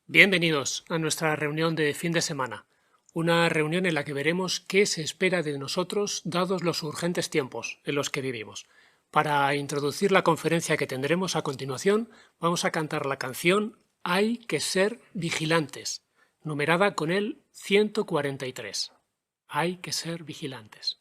Bienvenidos a nuestra reunión de fin de semana, una reunión en la que veremos qué se espera de nosotros dados los urgentes tiempos en los que vivimos. Para introducir la conferencia que tendremos a continuación, vamos a cantar la canción Hay que ser vigilantes, numerada con el 143. Hay que ser vigilantes.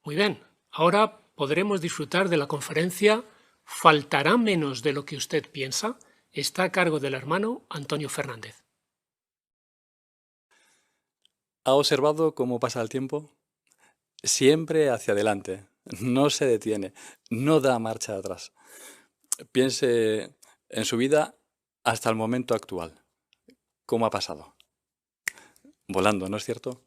Muy bien, ahora podremos disfrutar de la conferencia ¿Faltará menos de lo que usted piensa? Está a cargo del hermano Antonio Fernández. ¿Ha observado cómo pasa el tiempo? Siempre hacia adelante, no se detiene, no da marcha atrás. Piense en su vida hasta el momento actual. ¿Cómo ha pasado? Volando, ¿no es cierto?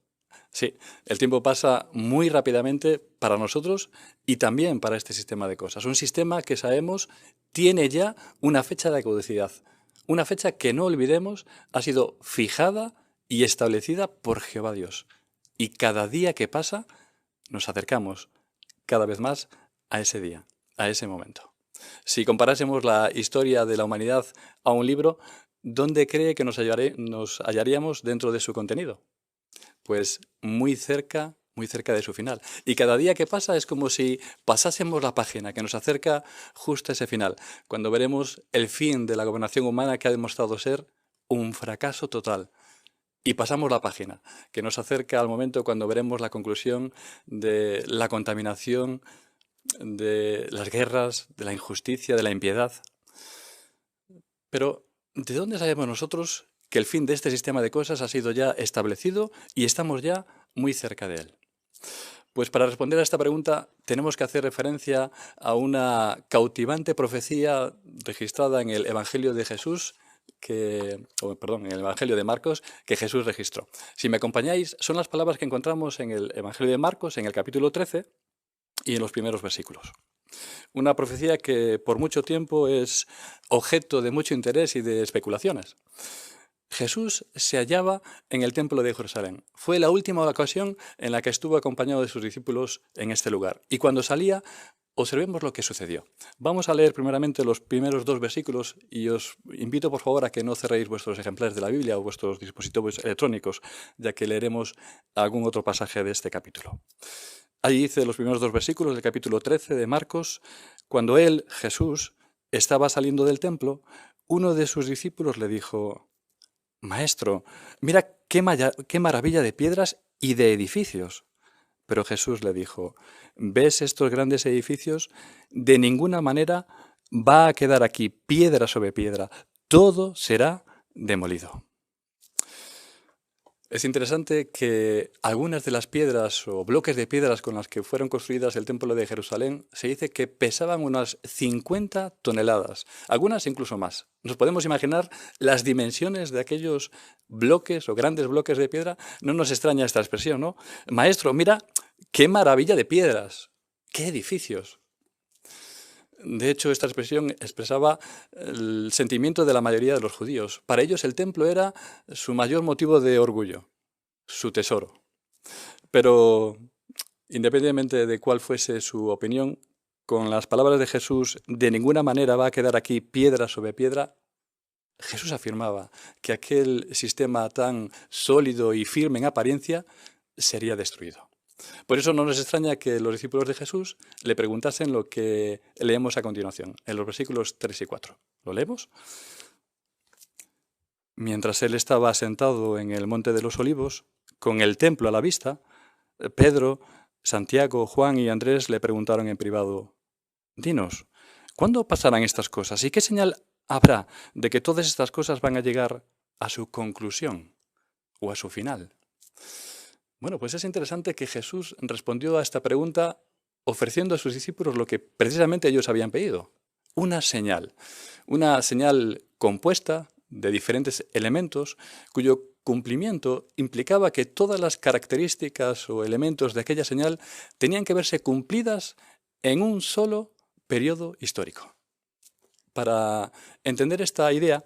Sí, el tiempo pasa muy rápidamente para nosotros y también para este sistema de cosas. Un sistema que sabemos tiene ya una fecha de caducidad. Una fecha que no olvidemos ha sido fijada y establecida por Jehová Dios. Y cada día que pasa nos acercamos cada vez más a ese día, a ese momento. Si comparásemos la historia de la humanidad a un libro, ¿dónde cree que nos hallaríamos dentro de su contenido? Pues muy cerca de su final. Y cada día que pasa es como si pasásemos la página que nos acerca justo a ese final, cuando veremos el fin de la gobernación humana que ha demostrado ser un fracaso total. Y pasamos la página, que nos acerca al momento cuando veremos la conclusión de la contaminación, de las guerras, de la injusticia, de la impiedad. Pero, ¿de dónde sabemos nosotros que el fin de este sistema de cosas ha sido ya establecido y estamos ya muy cerca de él? Pues para responder a esta pregunta tenemos que hacer referencia a una cautivante profecía registrada en el Evangelio de Jesús, en el Evangelio de Marcos, que Jesús registró. Si me acompañáis, son las palabras que encontramos en el Evangelio de Marcos, en el capítulo 13 y en los primeros versículos. Una profecía que por mucho tiempo es objeto de mucho interés y de especulaciones. Jesús se hallaba en el templo de Jerusalén. Fue la última ocasión en la que estuvo acompañado de sus discípulos en este lugar. Y cuando salía, Observemos lo que sucedió. Vamos a leer primeramente los primeros 2 versículos y os invito por favor a que no cerréis vuestros ejemplares de la Biblia o vuestros dispositivos electrónicos, ya que leeremos algún otro pasaje de este capítulo. Ahí dice los primeros 2 versículos del capítulo 13 de Marcos: cuando él, Jesús, estaba saliendo del templo, uno de sus discípulos le dijo: Maestro, mira qué maravilla de piedras y de edificios. Pero Jesús le dijo: ¿ves estos grandes edificios? De ninguna manera va a quedar aquí piedra sobre piedra, todo será demolido. Es interesante que algunas de las piedras o bloques de piedras con las que fueron construidas el templo de Jerusalén se dice que pesaban unas 50 toneladas, algunas incluso más. Nos podemos imaginar las dimensiones de aquellos bloques o grandes bloques de piedra. No nos extraña esta expresión, ¿no? Maestro, mira qué maravilla de piedras, qué edificios. De hecho, esta expresión expresaba el sentimiento de la mayoría de los judíos. Para ellos el templo era su mayor motivo de orgullo, su tesoro. Pero, independientemente de cuál fuese su opinión, con las palabras de Jesús, de ninguna manera va a quedar aquí piedra sobre piedra, Jesús afirmaba que aquel sistema tan sólido y firme en apariencia sería destruido. Por eso no nos extraña que los discípulos de Jesús le preguntasen lo que leemos a continuación, en los versículos 3 y 4. ¿Lo leemos? Mientras él estaba sentado en el Monte de los Olivos, con el templo a la vista, Pedro, Santiago, Juan y Andrés le preguntaron en privado: Dinos, ¿cuándo pasarán estas cosas? ¿Y qué señal habrá de que todas estas cosas van a llegar a su conclusión o a su final? Bueno, pues es interesante que Jesús respondió a esta pregunta ofreciendo a sus discípulos lo que precisamente ellos habían pedido: una señal compuesta de diferentes elementos cuyo cumplimiento implicaba que todas las características o elementos de aquella señal tenían que verse cumplidas en un solo periodo histórico. Para entender esta idea,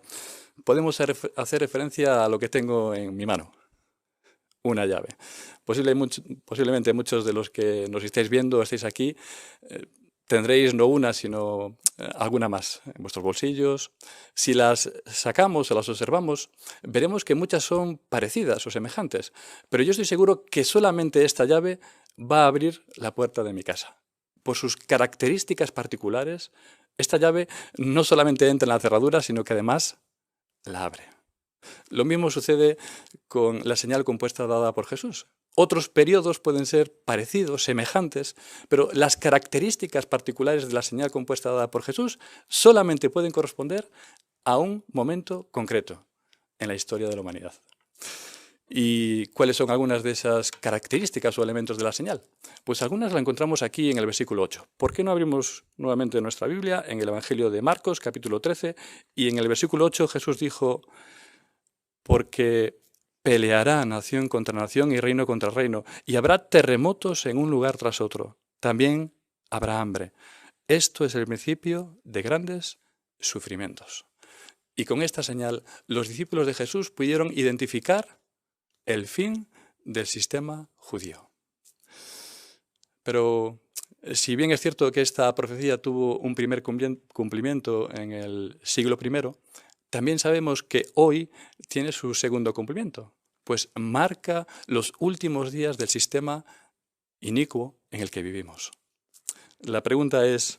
podemos hacer referencia a lo que tengo en mi mano: una llave. Posiblemente muchos de los que nos estáis viendo, estáis aquí, tendréis no una, sino alguna más en vuestros bolsillos. Si las sacamos o las observamos, veremos que muchas son parecidas o semejantes, pero yo estoy seguro que solamente esta llave va a abrir la puerta de mi casa. Por sus características particulares, esta llave no solamente entra en la cerradura, sino que además la abre. Lo mismo sucede con la señal compuesta dada por Jesús. Otros periodos pueden ser parecidos, semejantes, pero las características particulares de la señal compuesta dada por Jesús solamente pueden corresponder a un momento concreto en la historia de la humanidad. ¿Y cuáles son algunas de esas características o elementos de la señal? Pues algunas las encontramos aquí en el versículo 8. ¿Por qué no abrimos nuevamente nuestra Biblia en el Evangelio de Marcos, capítulo 13? Y en el versículo 8 Jesús dijo: porque peleará nación contra nación y reino contra reino, y habrá terremotos en un lugar tras otro. También habrá hambre. Esto es el principio de grandes sufrimientos. Y con esta señal, los discípulos de Jesús pudieron identificar el fin del sistema judío. Pero si bien es cierto que esta profecía tuvo un primer cumplimiento en el siglo I, también sabemos que hoy tiene su segundo cumplimiento, pues marca los últimos días del sistema inicuo en el que vivimos. La pregunta es: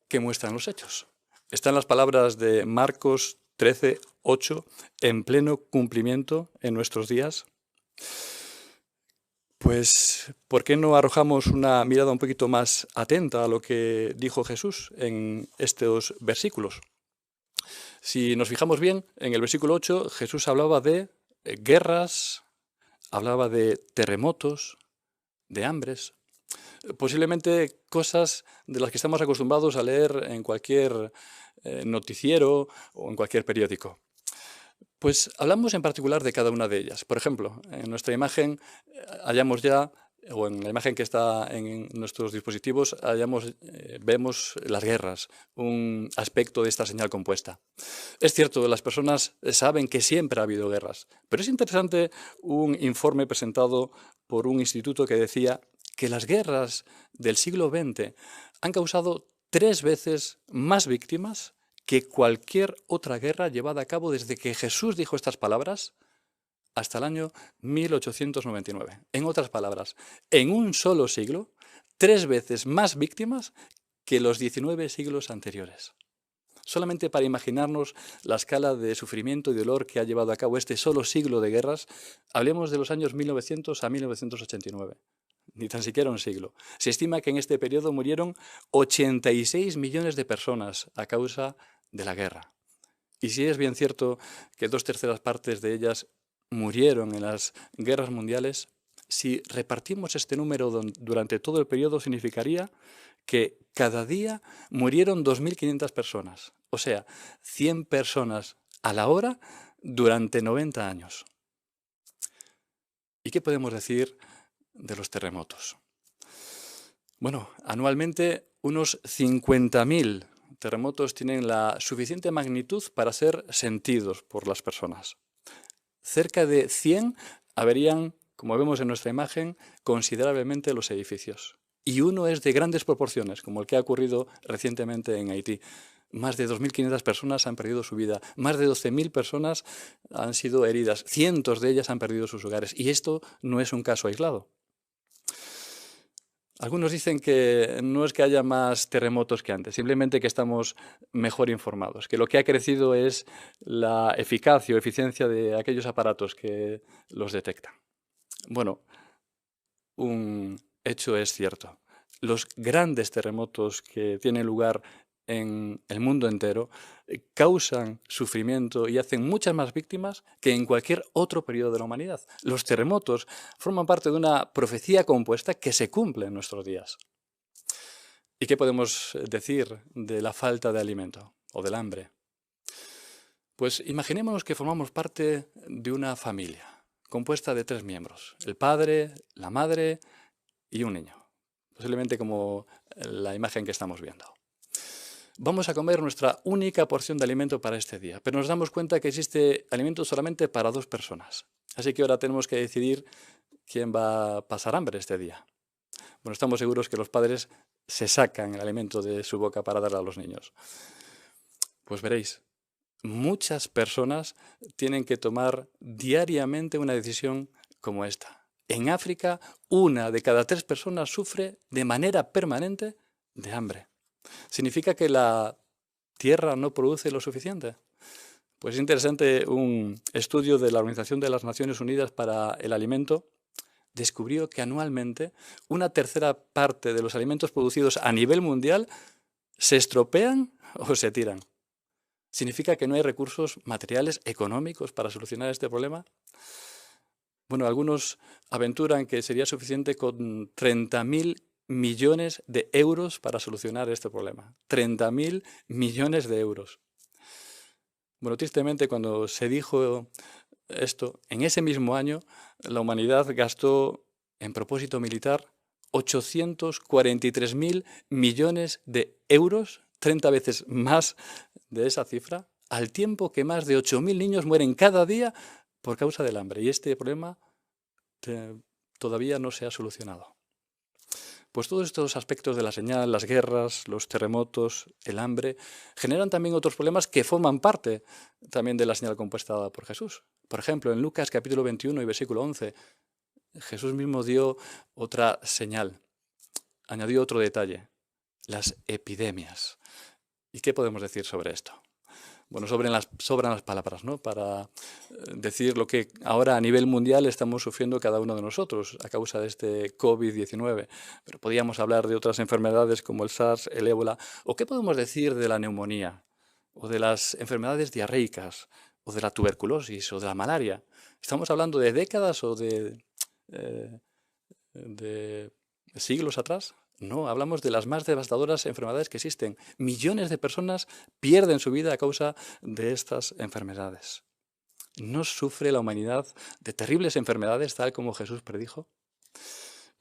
¿qué muestran los hechos? ¿Están las palabras de Marcos 13, 8 en pleno cumplimiento en nuestros días? Pues, ¿por qué no arrojamos una mirada un poquito más atenta a lo que dijo Jesús en estos versículos? Si nos fijamos bien, en el versículo 8 Jesús hablaba de guerras, hablaba de terremotos, de hambres, posiblemente cosas de las que estamos acostumbrados a leer en cualquier noticiero o en cualquier periódico. Pues hablamos en particular de cada una de ellas. Por ejemplo, en nuestra imagen hallamos ya, o en la imagen que está en nuestros dispositivos, vemos las guerras, un aspecto de esta señal compuesta. Es cierto, las personas saben que siempre ha habido guerras, pero es interesante un informe presentado por un instituto que decía que las guerras del siglo XX han causado 3 veces más víctimas que cualquier otra guerra llevada a cabo desde que Jesús dijo estas palabras hasta el año 1899. En otras palabras, en un solo siglo, 3 veces más víctimas que los 19 siglos anteriores. Solamente para imaginarnos la escala de sufrimiento y dolor que ha llevado a cabo este solo siglo de guerras, hablemos de los años 1900 a 1989. Ni tan siquiera un siglo. Se estima que en este periodo murieron 86 millones de personas a causa de la guerra. Y si es bien cierto que 2/3 partes de ellas murieron en las guerras mundiales, si repartimos este número durante todo el periodo, significaría que cada día murieron 2.500 personas, o sea, 100 personas a la hora durante 90 años. ¿Y qué podemos decir de los terremotos? Bueno, anualmente unos 50.000 terremotos tienen la suficiente magnitud para ser sentidos por las personas. Cerca de 100 averían, como vemos en nuestra imagen, considerablemente los edificios. Y uno es de grandes proporciones, como el que ha ocurrido recientemente en Haití. Más de 2.500 personas han perdido su vida, más de 12.000 personas han sido heridas, cientos de ellas han perdido sus hogares. Y esto no es un caso aislado. Algunos dicen que no es que haya más terremotos que antes, simplemente que estamos mejor informados, que lo que ha crecido es la eficacia o eficiencia de aquellos aparatos que los detectan. Bueno, un hecho es cierto. Los grandes terremotos que tienen lugar en el mundo entero causan sufrimiento y hacen muchas más víctimas que en cualquier otro periodo de la humanidad. Los terremotos forman parte de una profecía compuesta que se cumple en nuestros días. ¿Y qué podemos decir de la falta de alimento o del hambre? Pues imaginémonos que formamos parte de una familia compuesta de 3 miembros, el padre, la madre y un niño, posiblemente como la imagen que estamos viendo. Vamos a comer nuestra única porción de alimento para este día, pero nos damos cuenta que existe alimento solamente para 2 personas. Así que ahora tenemos que decidir quién va a pasar hambre este día. Bueno, estamos seguros que los padres se sacan el alimento de su boca para darle a los niños. Pues veréis, muchas personas tienen que tomar diariamente una decisión como esta. En África, 1 de cada 3 personas sufre de manera permanente de hambre. ¿Significa que la tierra no produce lo suficiente? Pues es interesante, un estudio de la Organización de las Naciones Unidas para el Alimento descubrió que anualmente 1/3 parte de los alimentos producidos a nivel mundial se estropean o se tiran. ¿Significa que no hay recursos materiales, económicos para solucionar este problema? Bueno, algunos aventuran que sería suficiente con 30.000 millones de euros para solucionar este problema. 30.000 millones de euros. Bueno, tristemente, cuando se dijo esto, en ese mismo año, la humanidad gastó en propósito militar 843.000 millones de euros, 30 veces más de esa cifra, al tiempo que más de 8.000 niños mueren cada día por causa del hambre. Y este problema todavía no se ha solucionado. Pues todos estos aspectos de la señal, las guerras, los terremotos, el hambre, generan también otros problemas que forman parte también de la señal compuesta dada por Jesús. Por ejemplo, en Lucas capítulo 21 y versículo 11, Jesús mismo dio otra señal, añadió otro detalle, las epidemias. ¿Y qué podemos decir sobre esto? Bueno, sobran las palabras, ¿no?, para decir lo que ahora a nivel mundial estamos sufriendo cada uno de nosotros a causa de este COVID-19. Pero podríamos hablar de otras enfermedades como el SARS, el ébola. ¿O qué podemos decir de la neumonía? ¿O de las enfermedades diarreicas? ¿O de la tuberculosis? ¿O de la malaria? ¿Estamos hablando de décadas o de siglos atrás? No, hablamos de las más devastadoras enfermedades que existen. Millones de personas pierden su vida a causa de estas enfermedades. ¿No sufre la humanidad de terribles enfermedades tal como Jesús predijo?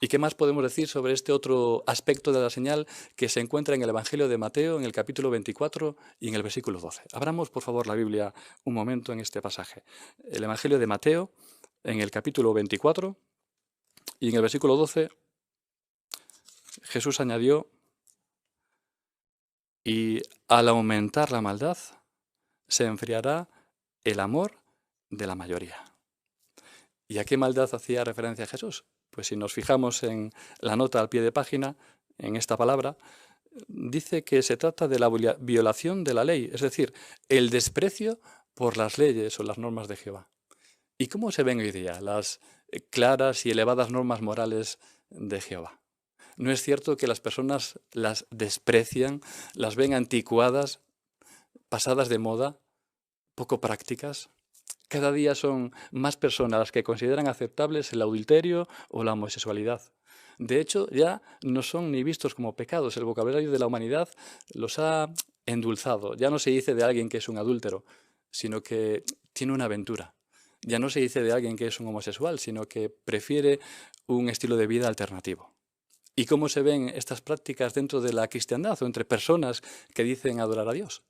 ¿Y qué más podemos decir sobre este otro aspecto de la señal que se encuentra en el Evangelio de Mateo, en el capítulo 24 y en el versículo 12? Abramos, por favor, la Biblia un momento en este pasaje. El Evangelio de Mateo, en el capítulo 24 y en el versículo 12, Jesús añadió, y al aumentar la maldad, se enfriará el amor de la mayoría. ¿Y a qué maldad hacía referencia Jesús? Pues si nos fijamos en la nota al pie de página, en esta palabra, dice que se trata de la violación de la ley, es decir, el desprecio por las leyes o las normas de Jehová. ¿Y cómo se ven hoy día las claras y elevadas normas morales de Jehová? ¿No es cierto que las personas las desprecian, las ven anticuadas, pasadas de moda, poco prácticas? Cada día son más personas las que consideran aceptables el adulterio o la homosexualidad. De hecho, ya no son ni vistos como pecados. El vocabulario de la humanidad los ha endulzado. Ya no se dice de alguien que es un adúltero, sino que tiene una aventura. Ya no se dice de alguien que es un homosexual, sino que prefiere un estilo de vida alternativo. ¿Y cómo se ven estas prácticas dentro de la cristiandad o entre personas que dicen adorar a Dios?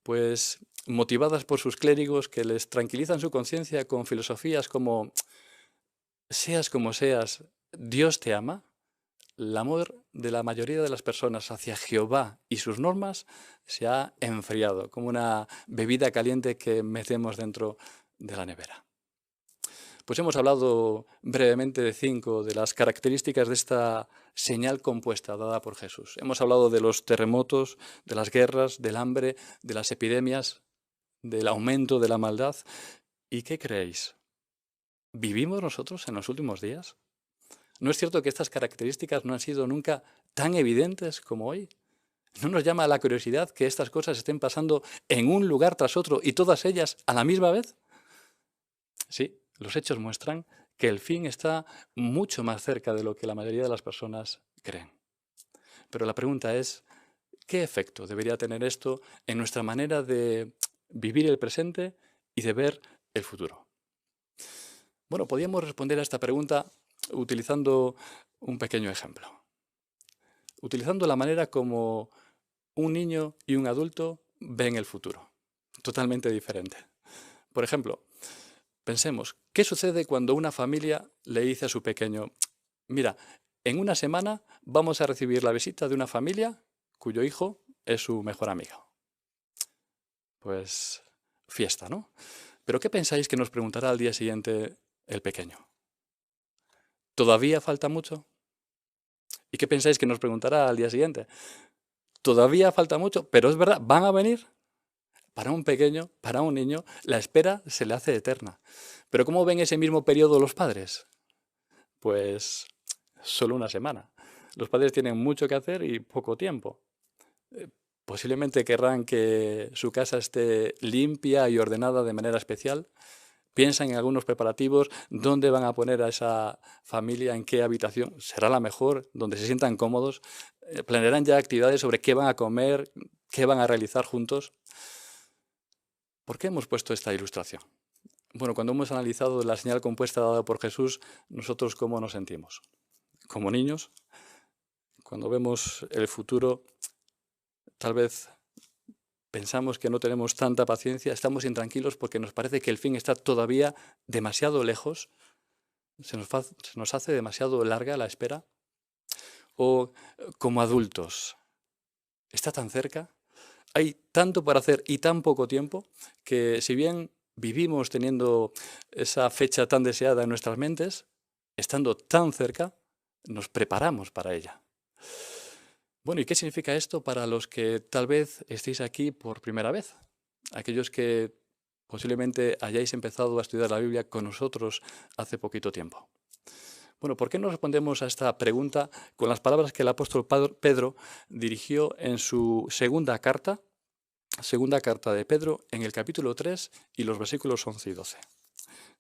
Pues motivadas por sus clérigos que les tranquilizan su conciencia con filosofías como seas como seas, Dios te ama. El amor de la mayoría de las personas hacia Jehová y sus normas se ha enfriado, como una bebida caliente que metemos dentro de la nevera. Pues hemos hablado brevemente de 5 de las características de esta señal compuesta dada por Jesús. Hemos hablado de los terremotos, de las guerras, del hambre, de las epidemias, del aumento de la maldad. ¿Y qué creéis? ¿Vivimos nosotros en los últimos días? ¿No es cierto que estas características no han sido nunca tan evidentes como hoy? ¿No nos llama la curiosidad que estas cosas estén pasando en un lugar tras otro y todas ellas a la misma vez? Sí, los hechos muestran que el fin está mucho más cerca de lo que la mayoría de las personas creen. Pero la pregunta es, ¿qué efecto debería tener esto en nuestra manera de vivir el presente y de ver el futuro? Bueno, podríamos responder a esta pregunta utilizando un pequeño ejemplo. Utilizando la manera como un niño y un adulto ven el futuro. Totalmente diferente. Por ejemplo, pensemos, ¿qué sucede cuando una familia le dice a su pequeño, mira, en una semana vamos a recibir la visita de una familia cuyo hijo es su mejor amigo? Pues fiesta, ¿no? Pero ¿qué pensáis que nos preguntará al día siguiente el pequeño? ¿Todavía falta mucho? ¿Y qué pensáis que nos preguntará al día siguiente? Todavía falta mucho, pero es verdad, ¿van a venir? Para un pequeño, para un niño, la espera se le hace eterna. Pero ¿cómo ven ese mismo periodo los padres? Pues solo una semana. Los padres tienen mucho que hacer y poco tiempo. Posiblemente querrán que su casa esté limpia y ordenada de manera especial. Piensan en algunos preparativos, dónde van a poner a esa familia, en qué habitación será la mejor, donde se sientan cómodos. Planearán ya actividades sobre qué van a comer, qué van a realizar juntos. ¿Por qué hemos puesto esta ilustración? Bueno, cuando hemos analizado la señal compuesta dada por Jesús, nosotros ¿cómo nos sentimos? Como niños, cuando vemos el futuro, tal vez pensamos que no tenemos tanta paciencia, estamos intranquilos porque nos parece que el fin está todavía demasiado lejos, se nos hace demasiado larga la espera. O como adultos, ¿está tan cerca? Hay tanto para hacer y tan poco tiempo que si bien vivimos teniendo esa fecha tan deseada en nuestras mentes, estando tan cerca, nos preparamos para ella. Bueno, ¿y qué significa esto para los que tal vez estéis aquí por primera vez? Aquellos que posiblemente hayáis empezado a estudiar la Biblia con nosotros hace poquito tiempo. Bueno, ¿por qué no respondemos a esta pregunta con las palabras que el apóstol Pedro dirigió en su segunda carta de Pedro, en el capítulo 3 y los versículos 11 y 12?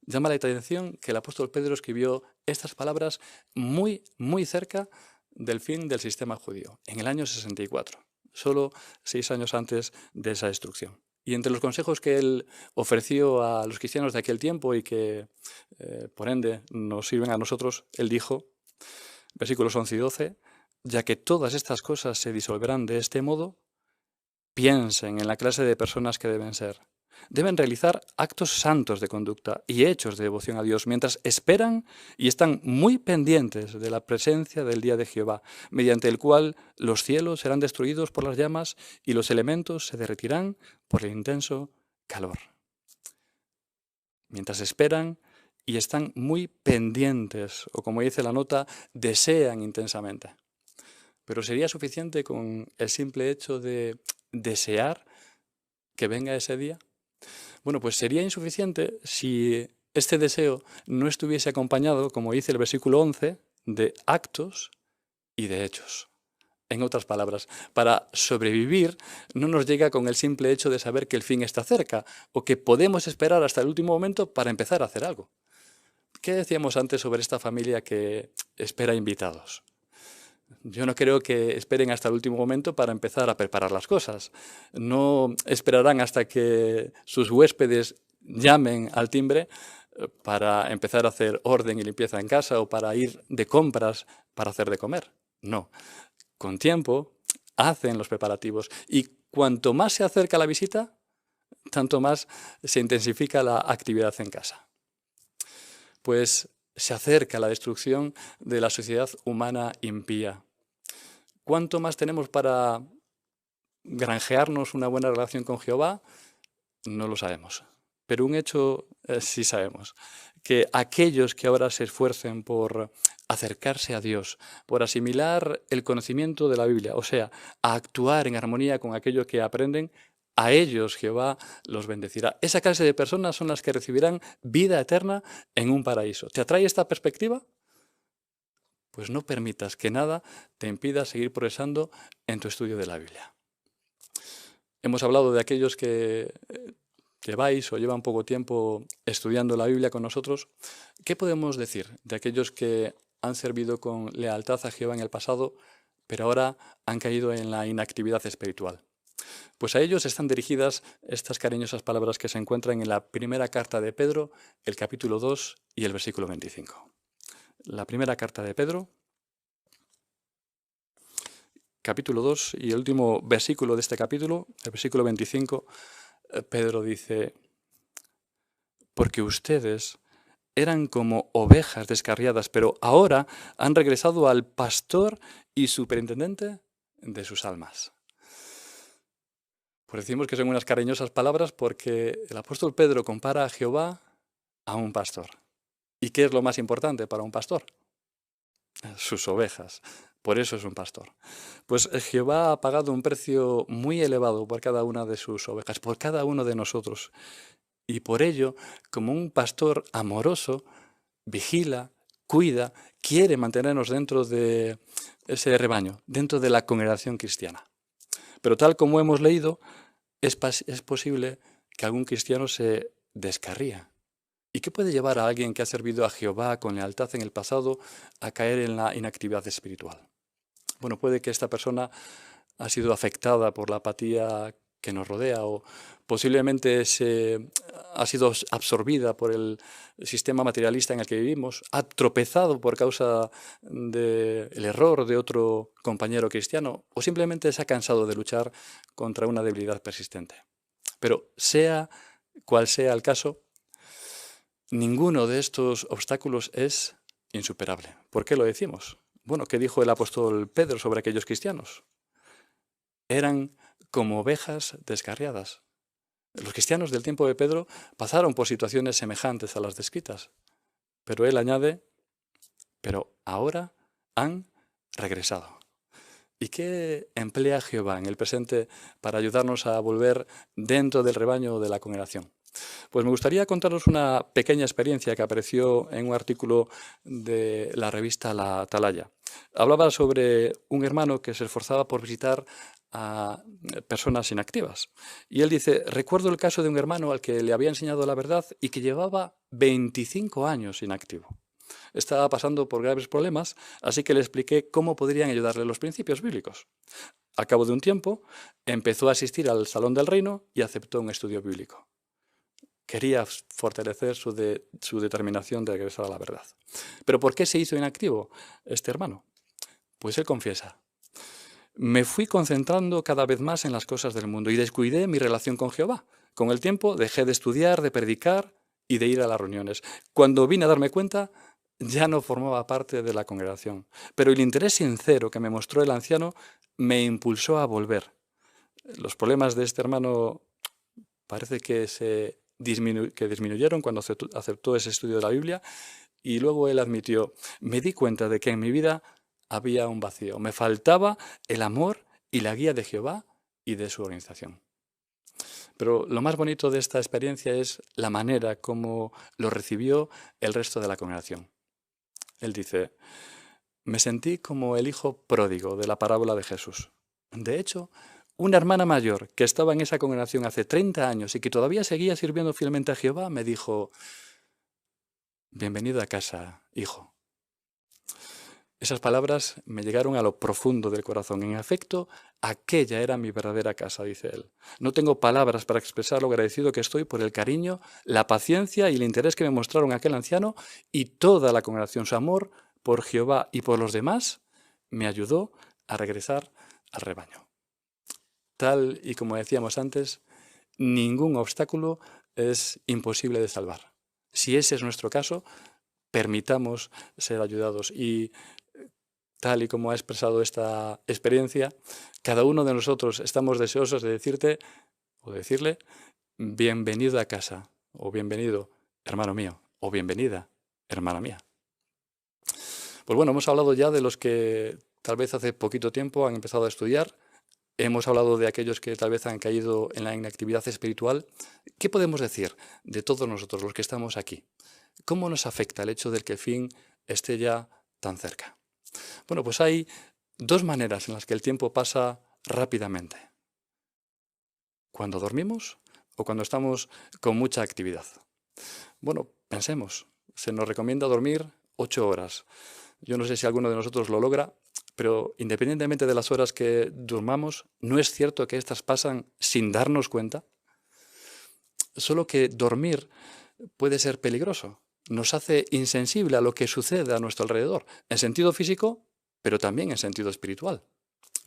Llama la atención que el apóstol Pedro escribió estas palabras muy, muy cerca del fin del sistema judío, en el año 64, solo 6 años antes de esa destrucción. Y entre los consejos que él ofreció a los cristianos de aquel tiempo y que, por ende, nos sirven a nosotros, él dijo, versículos 11 y 12, ya que todas estas cosas se disolverán de este modo, piensen en la clase de personas que deben ser. Deben realizar actos santos de conducta y hechos de devoción a Dios mientras esperan y están muy pendientes de la presencia del día de Jehová, mediante el cual los cielos serán destruidos por las llamas y los elementos se derretirán por el intenso calor. Mientras esperan y están muy pendientes, o como dice la nota, desean intensamente. Pero ¿sería suficiente con el simple hecho de desear que venga ese día? Bueno, pues sería insuficiente si este deseo no estuviese acompañado, como dice el versículo 11, de actos y de hechos. En otras palabras, para sobrevivir no nos llega con el simple hecho de saber que el fin está cerca o que podemos esperar hasta el último momento para empezar a hacer algo. ¿Qué decíamos antes sobre esta familia que espera invitados? Yo no creo que esperen hasta el último momento para empezar a preparar las cosas. No esperarán hasta que sus huéspedes llamen al timbre para empezar a hacer orden y limpieza en casa o para ir de compras para hacer de comer. No. Con tiempo hacen los preparativos y cuanto más se acerca la visita, tanto más se intensifica la actividad en casa. Pues se acerca la destrucción de la sociedad humana impía. ¿Cuánto más tenemos para granjearnos una buena relación con Jehová? No lo sabemos. Pero un hecho sí sabemos, que aquellos que ahora se esfuercen por acercarse a Dios, por asimilar el conocimiento de la Biblia, o sea, a actuar en armonía con aquello que aprenden, a ellos Jehová los bendecirá. Esa clase de personas son las que recibirán vida eterna en un paraíso. ¿Te atrae esta perspectiva? Pues no permitas que nada te impida seguir progresando en tu estudio de la Biblia. Hemos hablado de aquellos que lleváis o llevan poco tiempo estudiando la Biblia con nosotros. ¿Qué podemos decir de aquellos que han servido con lealtad a Jehová en el pasado, pero ahora han caído en la inactividad espiritual? Pues a ellos están dirigidas estas cariñosas palabras que se encuentran en la primera carta de Pedro, el capítulo 2 y el versículo 25. La primera carta de Pedro, capítulo 2 y el último versículo de este capítulo, el versículo 25, Pedro dice: porque ustedes eran como ovejas descarriadas, pero ahora han regresado al pastor y superintendente de sus almas. Pues decimos que son unas cariñosas palabras porque el apóstol Pedro compara a Jehová a un pastor. ¿Y qué es lo más importante para un pastor? Sus ovejas. Por eso es un pastor. Pues Jehová ha pagado un precio muy elevado por cada una de sus ovejas, por cada uno de nosotros. Y por ello, como un pastor amoroso, vigila, cuida, quiere mantenernos dentro de ese rebaño, dentro de la congregación cristiana. Pero tal como hemos leído, es posible que algún cristiano se descarría. ¿Y qué puede llevar a alguien que ha servido a Jehová con lealtad en el pasado a caer en la inactividad espiritual? Bueno, puede que esta persona ha sido afectada por la apatía que nos rodea o posiblemente ha sido absorbida por el sistema materialista en el que vivimos, ha tropezado por causa del error de otro compañero cristiano o simplemente se ha cansado de luchar contra una debilidad persistente. Pero sea cual sea el caso, ninguno de estos obstáculos es insuperable. ¿Por qué lo decimos? Bueno, ¿qué dijo el apóstol Pedro sobre aquellos cristianos? Eran como ovejas descarriadas. Los cristianos del tiempo de Pedro pasaron por situaciones semejantes a las descritas, pero él añade, pero ahora han regresado. ¿Y qué emplea Jehová en el presente para ayudarnos a volver dentro del rebaño de la congregación? Pues me gustaría contaros una pequeña experiencia que apareció en un artículo de la revista La Atalaya. Hablaba sobre un hermano que se esforzaba por visitar a personas inactivas. Y él dice: recuerdo el caso de un hermano al que le había enseñado la verdad y que llevaba 25 años inactivo. Estaba pasando por graves problemas, así que le expliqué cómo podrían ayudarle los principios bíblicos. Al cabo de un tiempo, empezó a asistir al Salón del Reino y aceptó un estudio bíblico. Quería fortalecer su determinación de regresar a la verdad. ¿Pero por qué se hizo inactivo este hermano? Pues él confiesa: me fui concentrando cada vez más en las cosas del mundo y descuidé mi relación con Jehová, Con el tiempo dejé de estudiar, de predicar y de ir a las reuniones. Cuando vine a darme cuenta, ya no formaba parte de la congregación. Pero el interés sincero que me mostró el anciano me impulsó a volver. Los problemas de este hermano parece que disminuyeron cuando aceptó ese estudio de la Biblia, y luego él admitió: me di cuenta de que en mi vida había un vacío, me faltaba el amor y la guía de Jehová y de su organización. Pero lo más bonito de esta experiencia es la manera como lo recibió el resto de la congregación. Él dice: me sentí como el hijo pródigo de la parábola de Jesús. De hecho, una hermana mayor que estaba en esa congregación hace 30 años y que todavía seguía sirviendo fielmente a Jehová me dijo: bienvenido a casa, hijo. Esas palabras me llegaron a lo profundo del corazón. En efecto, aquella era mi verdadera casa, dice él. No tengo palabras para expresar lo agradecido que estoy por el cariño, la paciencia y el interés que me mostraron aquel anciano y toda la congregación. Su amor por Jehová y por los demás me ayudó a regresar al rebaño. Tal y como decíamos antes, ningún obstáculo es imposible de salvar. Si ese es nuestro caso, permitamos ser ayudados. Y tal y como ha expresado esta experiencia, cada uno de nosotros estamos deseosos de decirte o decirle: bienvenido a casa, o bienvenido, hermano mío, o bienvenida, hermana mía. Pues bueno, hemos hablado ya de los que tal vez hace poquito tiempo han empezado a estudiar. Hemos hablado de aquellos que tal vez han caído en la inactividad espiritual. ¿Qué podemos decir de todos nosotros, los que estamos aquí? ¿Cómo nos afecta el hecho de que el fin esté ya tan cerca? Bueno, pues hay dos maneras en las que el tiempo pasa rápidamente: cuando dormimos o cuando estamos con mucha actividad. Bueno, pensemos, se nos recomienda dormir 8 horas. Yo no sé si alguno de nosotros lo logra, pero independientemente de las horas que durmamos, ¿no es cierto que estas pasan sin darnos cuenta? Solo que dormir puede ser peligroso. Nos hace insensible a lo que sucede a nuestro alrededor, en sentido físico, pero también en sentido espiritual.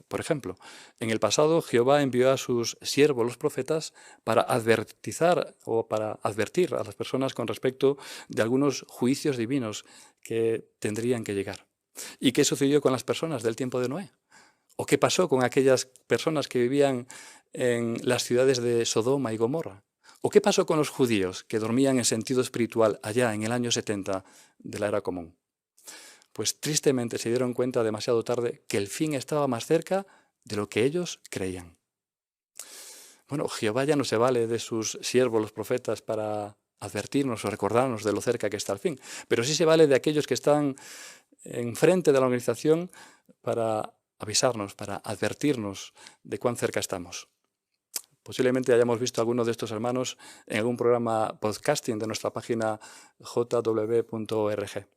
Por ejemplo, en el pasado Jehová envió a sus siervos los profetas para advertir a las personas con respecto de algunos juicios divinos que tendrían que llegar. ¿Y qué sucedió con las personas del tiempo de Noé? ¿O qué pasó con aquellas personas que vivían en las ciudades de Sodoma y Gomorra? ¿O qué pasó con los judíos que dormían en sentido espiritual allá en el año 70 de la era común? Pues tristemente se dieron cuenta demasiado tarde que el fin estaba más cerca de lo que ellos creían. Bueno, Jehová ya no se vale de sus siervos los profetas para advertirnos o recordarnos de lo cerca que está el fin, pero sí se vale de aquellos que están enfrente de la organización para avisarnos, para advertirnos de cuán cerca estamos. Posiblemente hayamos visto a algunos de estos hermanos en algún programa podcasting de nuestra página jw.org.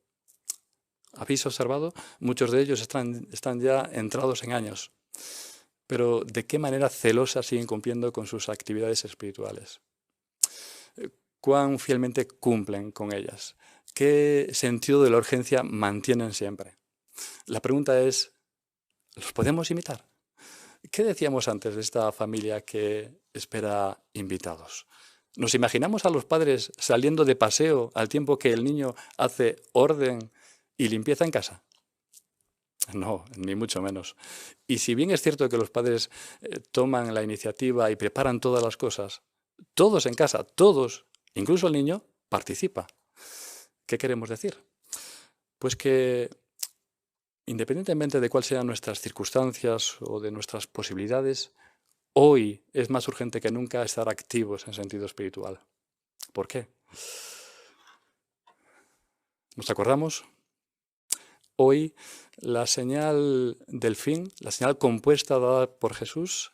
¿Habéis observado? Muchos de ellos están ya entrados en años. Pero ¿de qué manera celosa siguen cumpliendo con sus actividades espirituales? ¿Cuán fielmente cumplen con ellas? ¿Qué sentido de la urgencia mantienen siempre? La pregunta es: ¿los podemos imitar? ¿Qué decíamos antes de esta familia que espera invitados? ¿Nos imaginamos a los padres saliendo de paseo al tiempo que el niño hace orden y limpieza en casa? No, ni mucho menos. Y si bien es cierto que los padres toman la iniciativa y preparan todas las cosas, todos en casa, todos, incluso el niño, participa. ¿Qué queremos decir? Pues que independientemente de cuáles sean nuestras circunstancias o de nuestras posibilidades, hoy es más urgente que nunca estar activos en sentido espiritual. ¿Por qué? ¿Nos acordamos? Hoy la señal del fin, la señal compuesta dada por Jesús,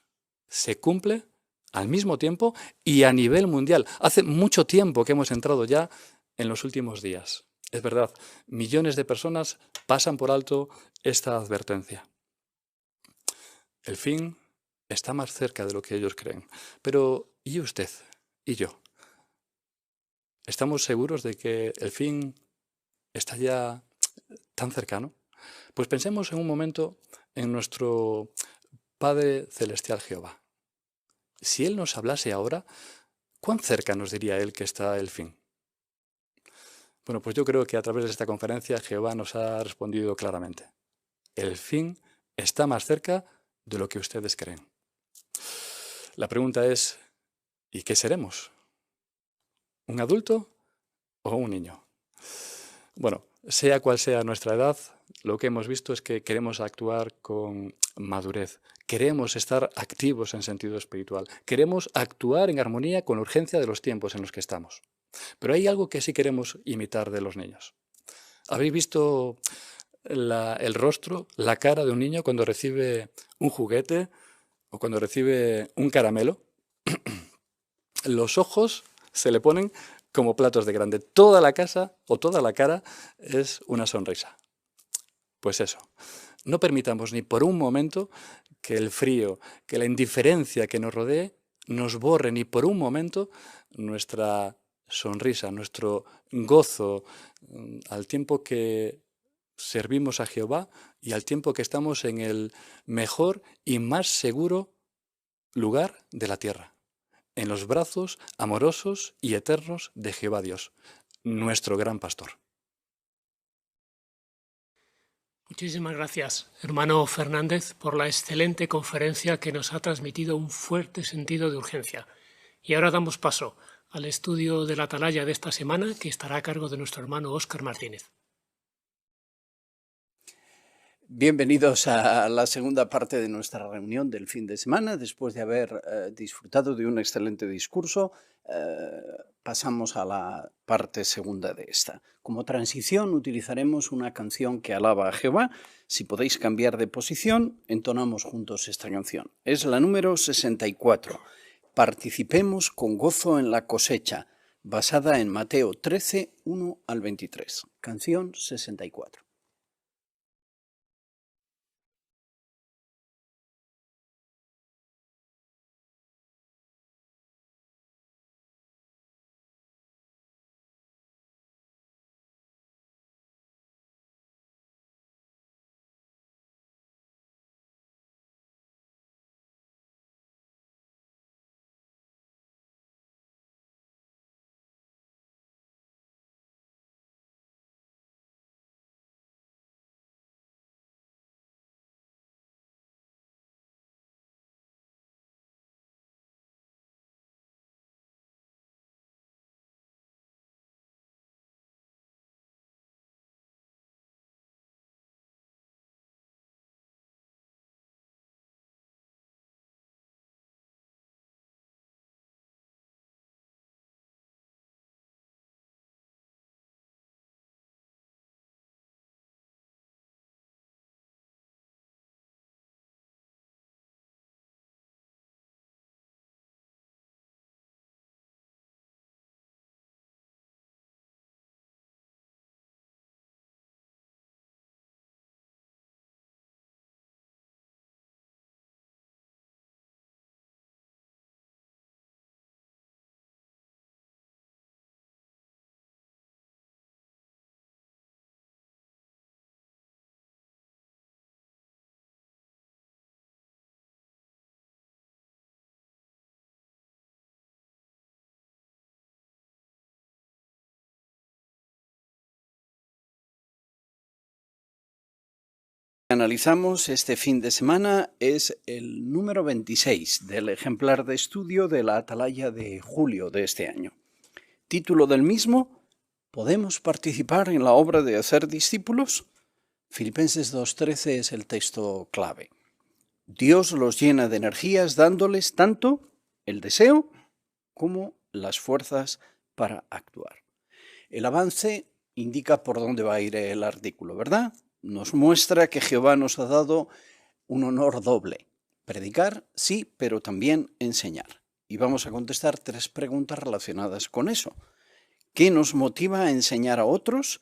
se cumple al mismo tiempo y a nivel mundial. Hace mucho tiempo que hemos entrado ya en los últimos días. Es verdad, millones de personas pasan por alto esta advertencia. El fin está más cerca de lo que ellos creen. Pero, ¿y usted? ¿Y yo? ¿Estamos seguros de que el fin está ya tan cercano? Pues pensemos en un momento en nuestro Padre Celestial Jehová. Si Él nos hablase ahora, ¿Cuán cerca nos diría él que está el fin? Bueno, pues yo creo que a través de esta conferencia Jehová nos ha respondido claramente. El fin está más cerca de lo que ustedes creen. La pregunta es, ¿y qué seremos? ¿Un adulto o un niño? Bueno, sea cual sea nuestra edad, lo que hemos visto es que queremos actuar con madurez, queremos estar activos en sentido espiritual, queremos actuar en armonía con la urgencia de los tiempos en los que estamos. Pero hay algo que sí queremos imitar de los niños. ¿Habéis visto el rostro, la cara de un niño cuando recibe un juguete o cuando recibe un caramelo? Los ojos se le ponen como platos de grande. Toda la casa o toda la cara es una sonrisa. Pues eso, no permitamos ni por un momento que el frío, que la indiferencia que nos rodee nos borre ni por un momento nuestra sonrisa, nuestro gozo, al tiempo que servimos a Jehová y al tiempo que estamos en el mejor y más seguro lugar de la tierra, en los brazos amorosos y eternos de Jehová Dios, nuestro gran pastor. Muchísimas gracias, hermano Fernández, por la excelente conferencia que nos ha transmitido un fuerte sentido de urgencia. Y ahora damos paso al estudio de la atalaya de esta semana, que estará a cargo de nuestro hermano Óscar Martínez. Bienvenidos a la segunda parte de nuestra reunión del fin de semana. Después de haber disfrutado de un excelente discurso, pasamos a la parte segunda de esta. Como transición utilizaremos una canción que alaba a Jehová. Si podéis cambiar de posición, entonamos juntos esta canción. Es la número 64. Participemos con gozo en la cosecha, basada en Mateo 13, 1 al 23. Canción 64. Analizamos este fin de semana es el número 26 del ejemplar de estudio de la atalaya de julio de este año. Título del mismo: ¿podemos participar en la obra de hacer discípulos? Filipenses 2:13 es el texto clave. Dios los llena de energías dándoles tanto el deseo como las fuerzas para actuar. El avance indica por dónde va a ir el artículo, ¿verdad? Nos muestra que Jehová nos ha dado un honor doble. Predicar, sí, pero también enseñar. Y vamos a contestar 3 preguntas relacionadas con eso. ¿Qué nos motiva a enseñar a otros?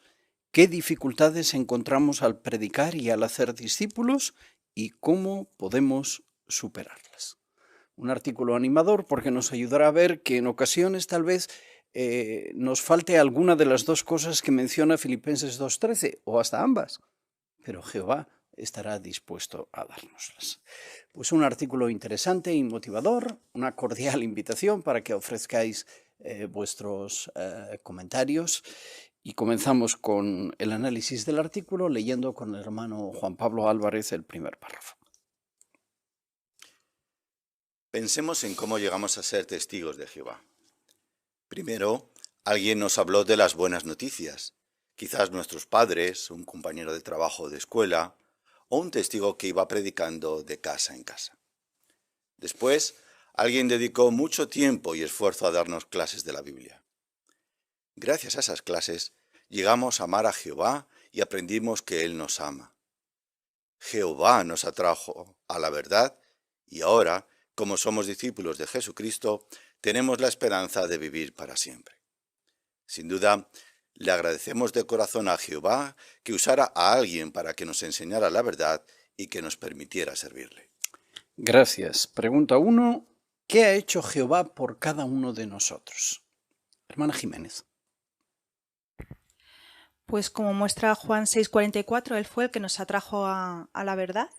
¿Qué dificultades encontramos al predicar y al hacer discípulos? ¿Y cómo podemos superarlas? Un artículo animador porque nos ayudará a ver que en ocasiones tal vez nos falte alguna de las 2 cosas que menciona Filipenses 2:13 o hasta ambas. Pero Jehová estará dispuesto a dárnoslas. Pues un artículo interesante y motivador, una cordial invitación para que ofrezcáis vuestros comentarios. Y comenzamos con el análisis del artículo leyendo con el hermano Juan Pablo Álvarez el primer párrafo. Pensemos en cómo llegamos a ser testigos de Jehová. Primero, alguien nos habló de las buenas noticias, quizás nuestros padres, un compañero de trabajo o de escuela, o un testigo que iba predicando de casa en casa. Después, alguien dedicó mucho tiempo y esfuerzo a darnos clases de la Biblia. Gracias a esas clases, llegamos a amar a Jehová y aprendimos que Él nos ama. Jehová nos atrajo a la verdad y ahora, como somos discípulos de Jesucristo, tenemos la esperanza de vivir para siempre. Sin duda, le agradecemos de corazón a Jehová que usara a alguien para que nos enseñara la verdad y que nos permitiera servirle. Gracias. Pregunta 1. ¿Qué ha hecho Jehová por cada uno de nosotros? Hermana Jiménez. Pues como muestra Juan 6:44, Él fue el que nos atrajo a la verdad.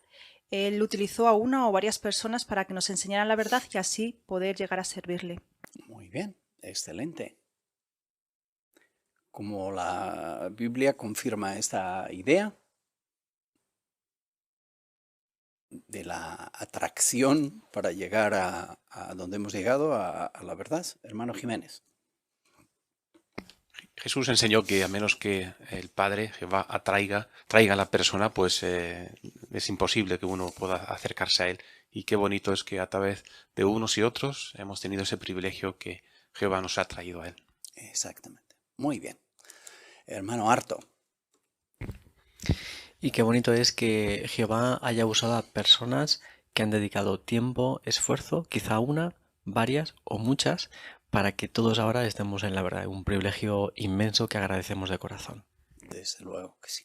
Él utilizó a una o varias personas para que nos enseñaran la verdad y así poder llegar a servirle. Muy bien, excelente. Como la Biblia confirma esta idea de la atracción para llegar a donde hemos llegado, a la verdad, hermano Jiménez. Jesús enseñó que a menos que el Padre, Jehová, traiga a la persona, pues es imposible que uno pueda acercarse a Él. Y qué bonito es que a través de unos y otros hemos tenido ese privilegio que Jehová nos ha traído a Él. Exactamente. Muy bien. Hermano Harto. Y qué bonito es que Jehová haya usado a personas que han dedicado tiempo, esfuerzo, quizá una, varias o muchas, para que todos ahora estemos en la verdad. Un privilegio inmenso que agradecemos de corazón. Desde luego que sí.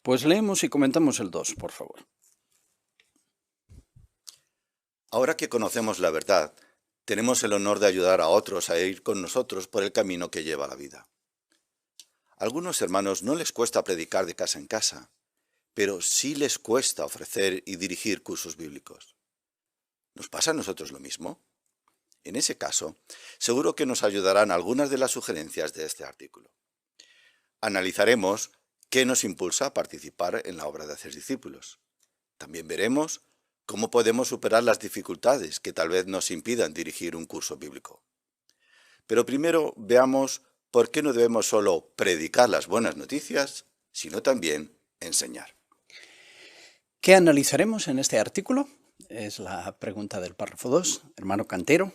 Pues leemos y comentamos el 2, por favor. Ahora que conocemos la verdad, tenemos el honor de ayudar a otros a ir con nosotros por el camino que lleva a la vida. A algunos hermanos no les cuesta predicar de casa en casa, pero sí les cuesta ofrecer y dirigir cursos bíblicos. ¿Nos pasa a nosotros lo mismo? En ese caso, seguro que nos ayudarán algunas de las sugerencias de este artículo. Analizaremos qué nos impulsa a participar en la obra de hacer discípulos. También veremos cómo podemos superar las dificultades que tal vez nos impidan dirigir un curso bíblico. Pero primero veamos por qué no debemos solo predicar las buenas noticias, sino también enseñar. ¿Qué analizaremos en este artículo? Es la pregunta del párrafo 2. Hermano Cantero.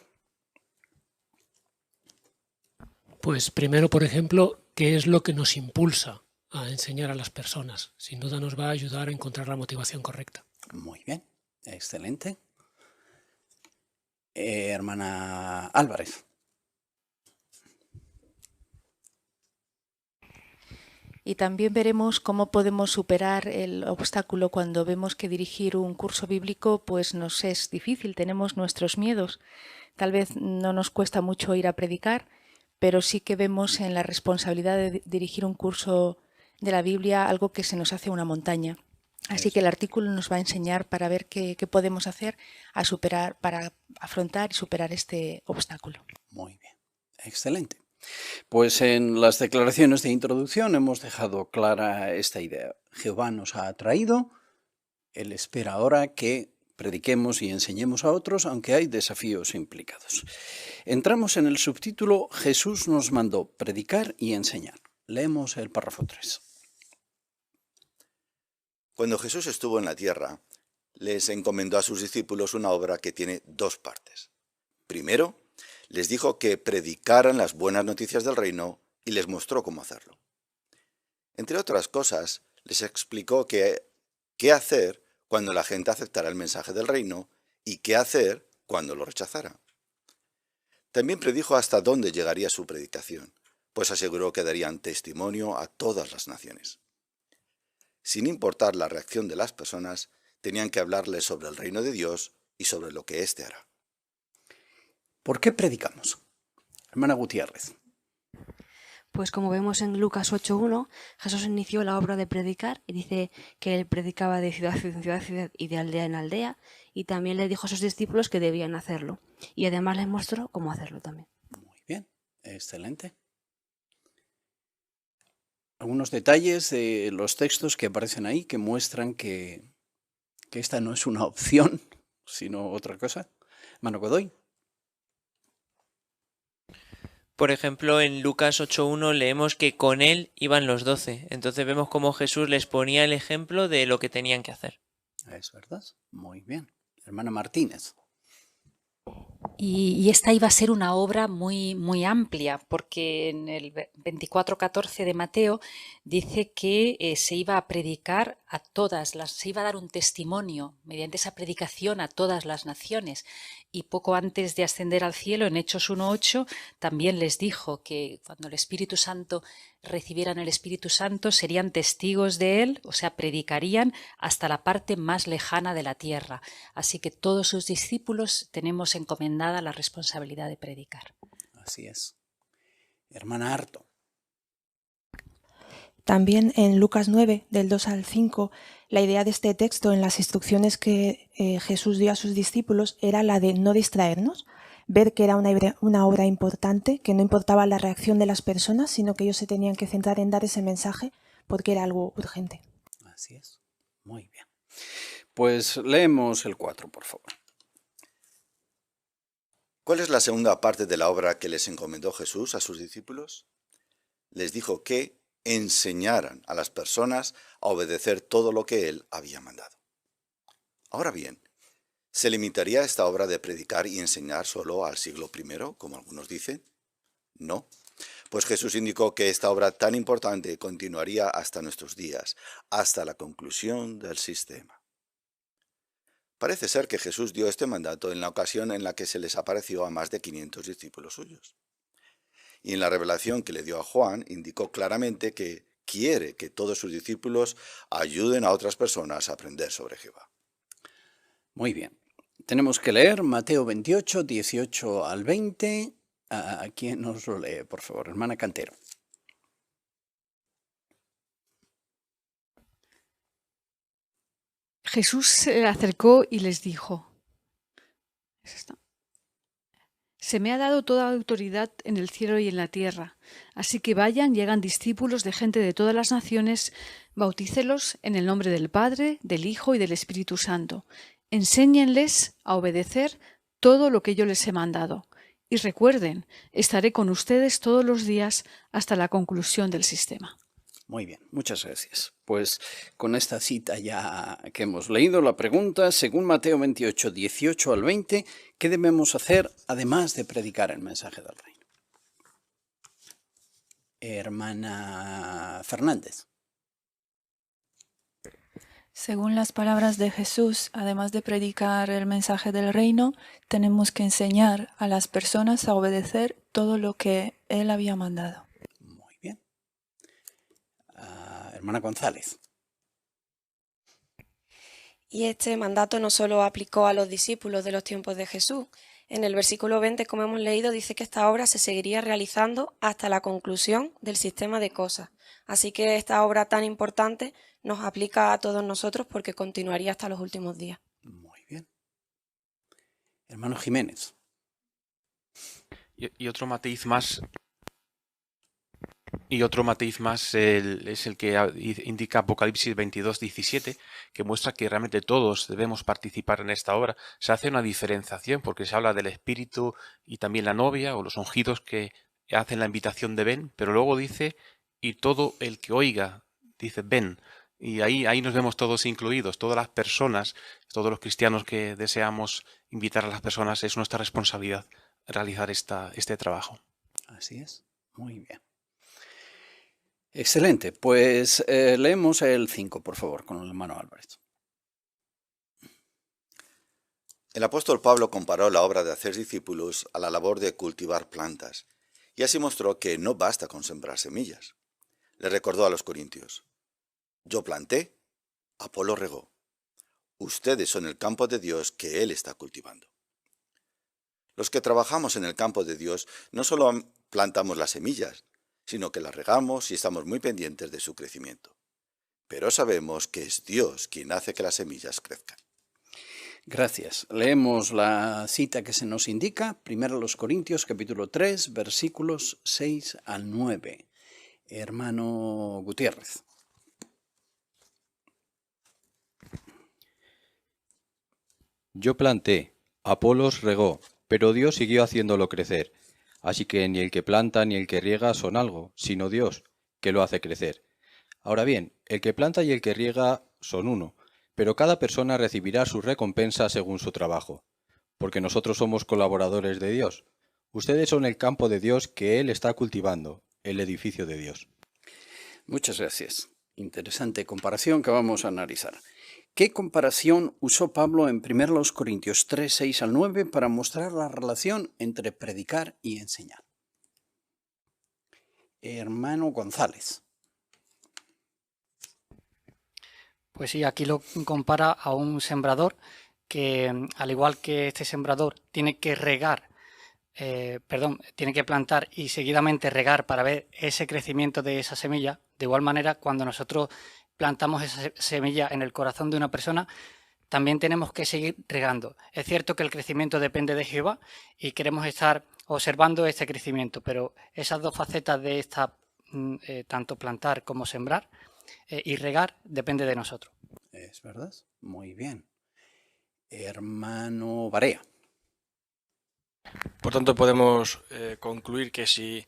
Pues primero, por ejemplo, ¿qué es lo que nos impulsa a enseñar a las personas? Sin duda nos va a ayudar a encontrar la motivación correcta. Muy bien, excelente. Hermana Álvarez. Y también veremos cómo podemos superar el obstáculo cuando vemos que dirigir un curso bíblico pues nos es difícil, tenemos nuestros miedos. Tal vez no nos cuesta mucho ir a predicar, pero sí que vemos en la responsabilidad de dirigir un curso de la Biblia algo que se nos hace una montaña. Así que el artículo nos va a enseñar para ver qué podemos hacer para afrontar y superar este obstáculo. Muy bien, excelente. Pues en las declaraciones de introducción hemos dejado clara esta idea. Jehová nos ha atraído, Él espera ahora que prediquemos y enseñemos a otros, aunque hay desafíos implicados. Entramos en el subtítulo Jesús nos mandó predicar y enseñar. Leemos el párrafo 3. Cuando Jesús estuvo en la tierra, les encomendó a sus discípulos una obra que tiene dos partes. Primero, les dijo que predicaran las buenas noticias del reino y les mostró cómo hacerlo. Entre otras cosas, les explicó qué hacer cuando la gente aceptara el mensaje del reino y qué hacer cuando lo rechazara. También predijo hasta dónde llegaría su predicación, pues aseguró que darían testimonio a todas las naciones. Sin importar la reacción de las personas, tenían que hablarles sobre el reino de Dios y sobre lo que éste hará. ¿Por qué predicamos? Hermana Gutiérrez. Pues como vemos en Lucas 8.1, Jesús inició la obra de predicar y dice que él predicaba de ciudad en ciudad y de aldea en aldea, y también le dijo a sus discípulos que debían hacerlo. Y además les mostró cómo hacerlo también. Muy bien, excelente. Algunos detalles de los textos que aparecen ahí que muestran que esta no es una opción, sino otra cosa. Mano Godoy. Por ejemplo, en Lucas 8.1 leemos que con él iban los 12. Entonces vemos cómo Jesús les ponía el ejemplo de lo que tenían que hacer. Es verdad. Muy bien. Hermana Martínez. Y esta iba a ser una obra muy, muy amplia, porque en el 24:14 de Mateo dice que se iba a predicar a se iba a dar un testimonio mediante esa predicación a todas las naciones. Y poco antes de ascender al cielo, en Hechos 1:8, también les dijo que cuando el Espíritu Santo recibieran el Espíritu Santo serían testigos de él, o sea, predicarían hasta la parte más lejana de la tierra. Así que todos sus discípulos tenemos encomendada la responsabilidad de predicar. Así es. Hermana Harto. También en Lucas 9, del 2 al 5, la idea de este texto en las instrucciones que Jesús dio a sus discípulos era la de no distraernos, ver que era una obra importante, que no importaba la reacción de las personas, sino que ellos se tenían que centrar en dar ese mensaje porque era algo urgente. Así es. Muy bien. Pues leemos el 4, por favor. ¿Cuál es la segunda parte de la obra que les encomendó Jesús a sus discípulos? Les dijo que enseñaran a las personas a obedecer todo lo que él había mandado. Ahora bien, ¿se limitaría esta obra de predicar y enseñar solo al siglo I, como algunos dicen? No, pues Jesús indicó que esta obra tan importante continuaría hasta nuestros días, hasta la conclusión del sistema. Parece ser que Jesús dio este mandato en la ocasión en la que se les apareció a más de 500 discípulos suyos. Y en la revelación que le dio a Juan, indicó claramente que quiere que todos sus discípulos ayuden a otras personas a aprender sobre Jehová. Muy bien. Tenemos que leer Mateo 28, 18 al 20. ¿A quién nos lo lee, por favor? Hermana Cantero. Jesús se acercó y les dijo: Se me ha dado toda autoridad en el cielo y en la tierra, así que vayan y hagan discípulos de gente de todas las naciones, bautícelos en el nombre del Padre, del Hijo y del Espíritu Santo. Enséñenles a obedecer todo lo que yo les he mandado. Y recuerden, estaré con ustedes todos los días hasta la conclusión del sistema. Muy bien, muchas gracias. Pues con esta cita ya que hemos leído, la pregunta, según Mateo 28, 18 al 20, ¿qué debemos hacer además de predicar el mensaje del reino? Hermana Fernández. Según las palabras de Jesús, además de predicar el mensaje del reino, tenemos que enseñar a las personas a obedecer todo lo que Él había mandado. Muy bien. Hermana González. Y este mandato no solo aplicó a los discípulos de los tiempos de Jesús. En el versículo 20, como hemos leído, dice que esta obra se seguiría realizando hasta la conclusión del sistema de cosas. Así que esta obra tan importante nos aplica a todos nosotros porque continuaría hasta los últimos días. Muy bien. Hermano Jiménez. Y otro matiz más. Y otro matiz más es el que indica Apocalipsis 22:17, que muestra que realmente todos debemos participar en esta obra. Se hace una diferenciación porque se habla del espíritu y también la novia o los ungidos que hacen la invitación de ven, pero luego dice, y todo el que oiga, dice ven. Y ahí nos vemos todos incluidos, todas las personas, todos los cristianos que deseamos invitar a las personas, es nuestra responsabilidad realizar este trabajo. Así es, muy bien. Excelente, pues leemos el 5, por favor, con el hermano Álvarez. El apóstol Pablo comparó la obra de hacer discípulos a la labor de cultivar plantas, y así mostró que no basta con sembrar semillas. Le recordó a los corintios: yo planté, Apolo regó. Ustedes son el campo de Dios que Él está cultivando. Los que trabajamos en el campo de Dios no solo plantamos las semillas, sino que la regamos y estamos muy pendientes de su crecimiento. Pero sabemos que es Dios quien hace que las semillas crezcan. Gracias. Leemos la cita que se nos indica, 1 Corintios capítulo 3, versículos 6 al 9. Hermano Gutiérrez. Yo planté, Apolos regó, pero Dios siguió haciéndolo crecer. Así que ni el que planta ni el que riega son algo, sino Dios, que lo hace crecer. Ahora bien, el que planta y el que riega son uno, pero cada persona recibirá su recompensa según su trabajo. Porque nosotros somos colaboradores de Dios. Ustedes son el campo de Dios que Él está cultivando, el edificio de Dios. Muchas gracias. Interesante comparación que vamos a analizar. ¿Qué comparación usó Pablo en 1 Corintios 3, 6 al 9 para mostrar la relación entre predicar y enseñar? Hermano González. Pues sí, aquí lo compara a un sembrador que, al igual que este sembrador, tiene que tiene que plantar y seguidamente regar para ver ese crecimiento de esa semilla. De igual manera, cuando nosotros plantamos esa semilla en el corazón de una persona, también tenemos que seguir regando. Es cierto que el crecimiento depende de Jehová y queremos estar observando este crecimiento, pero esas dos facetas de tanto plantar como sembrar y regar, depende de nosotros. ¿Es verdad? Muy bien. Hermano Barea. Por tanto, podemos concluir que si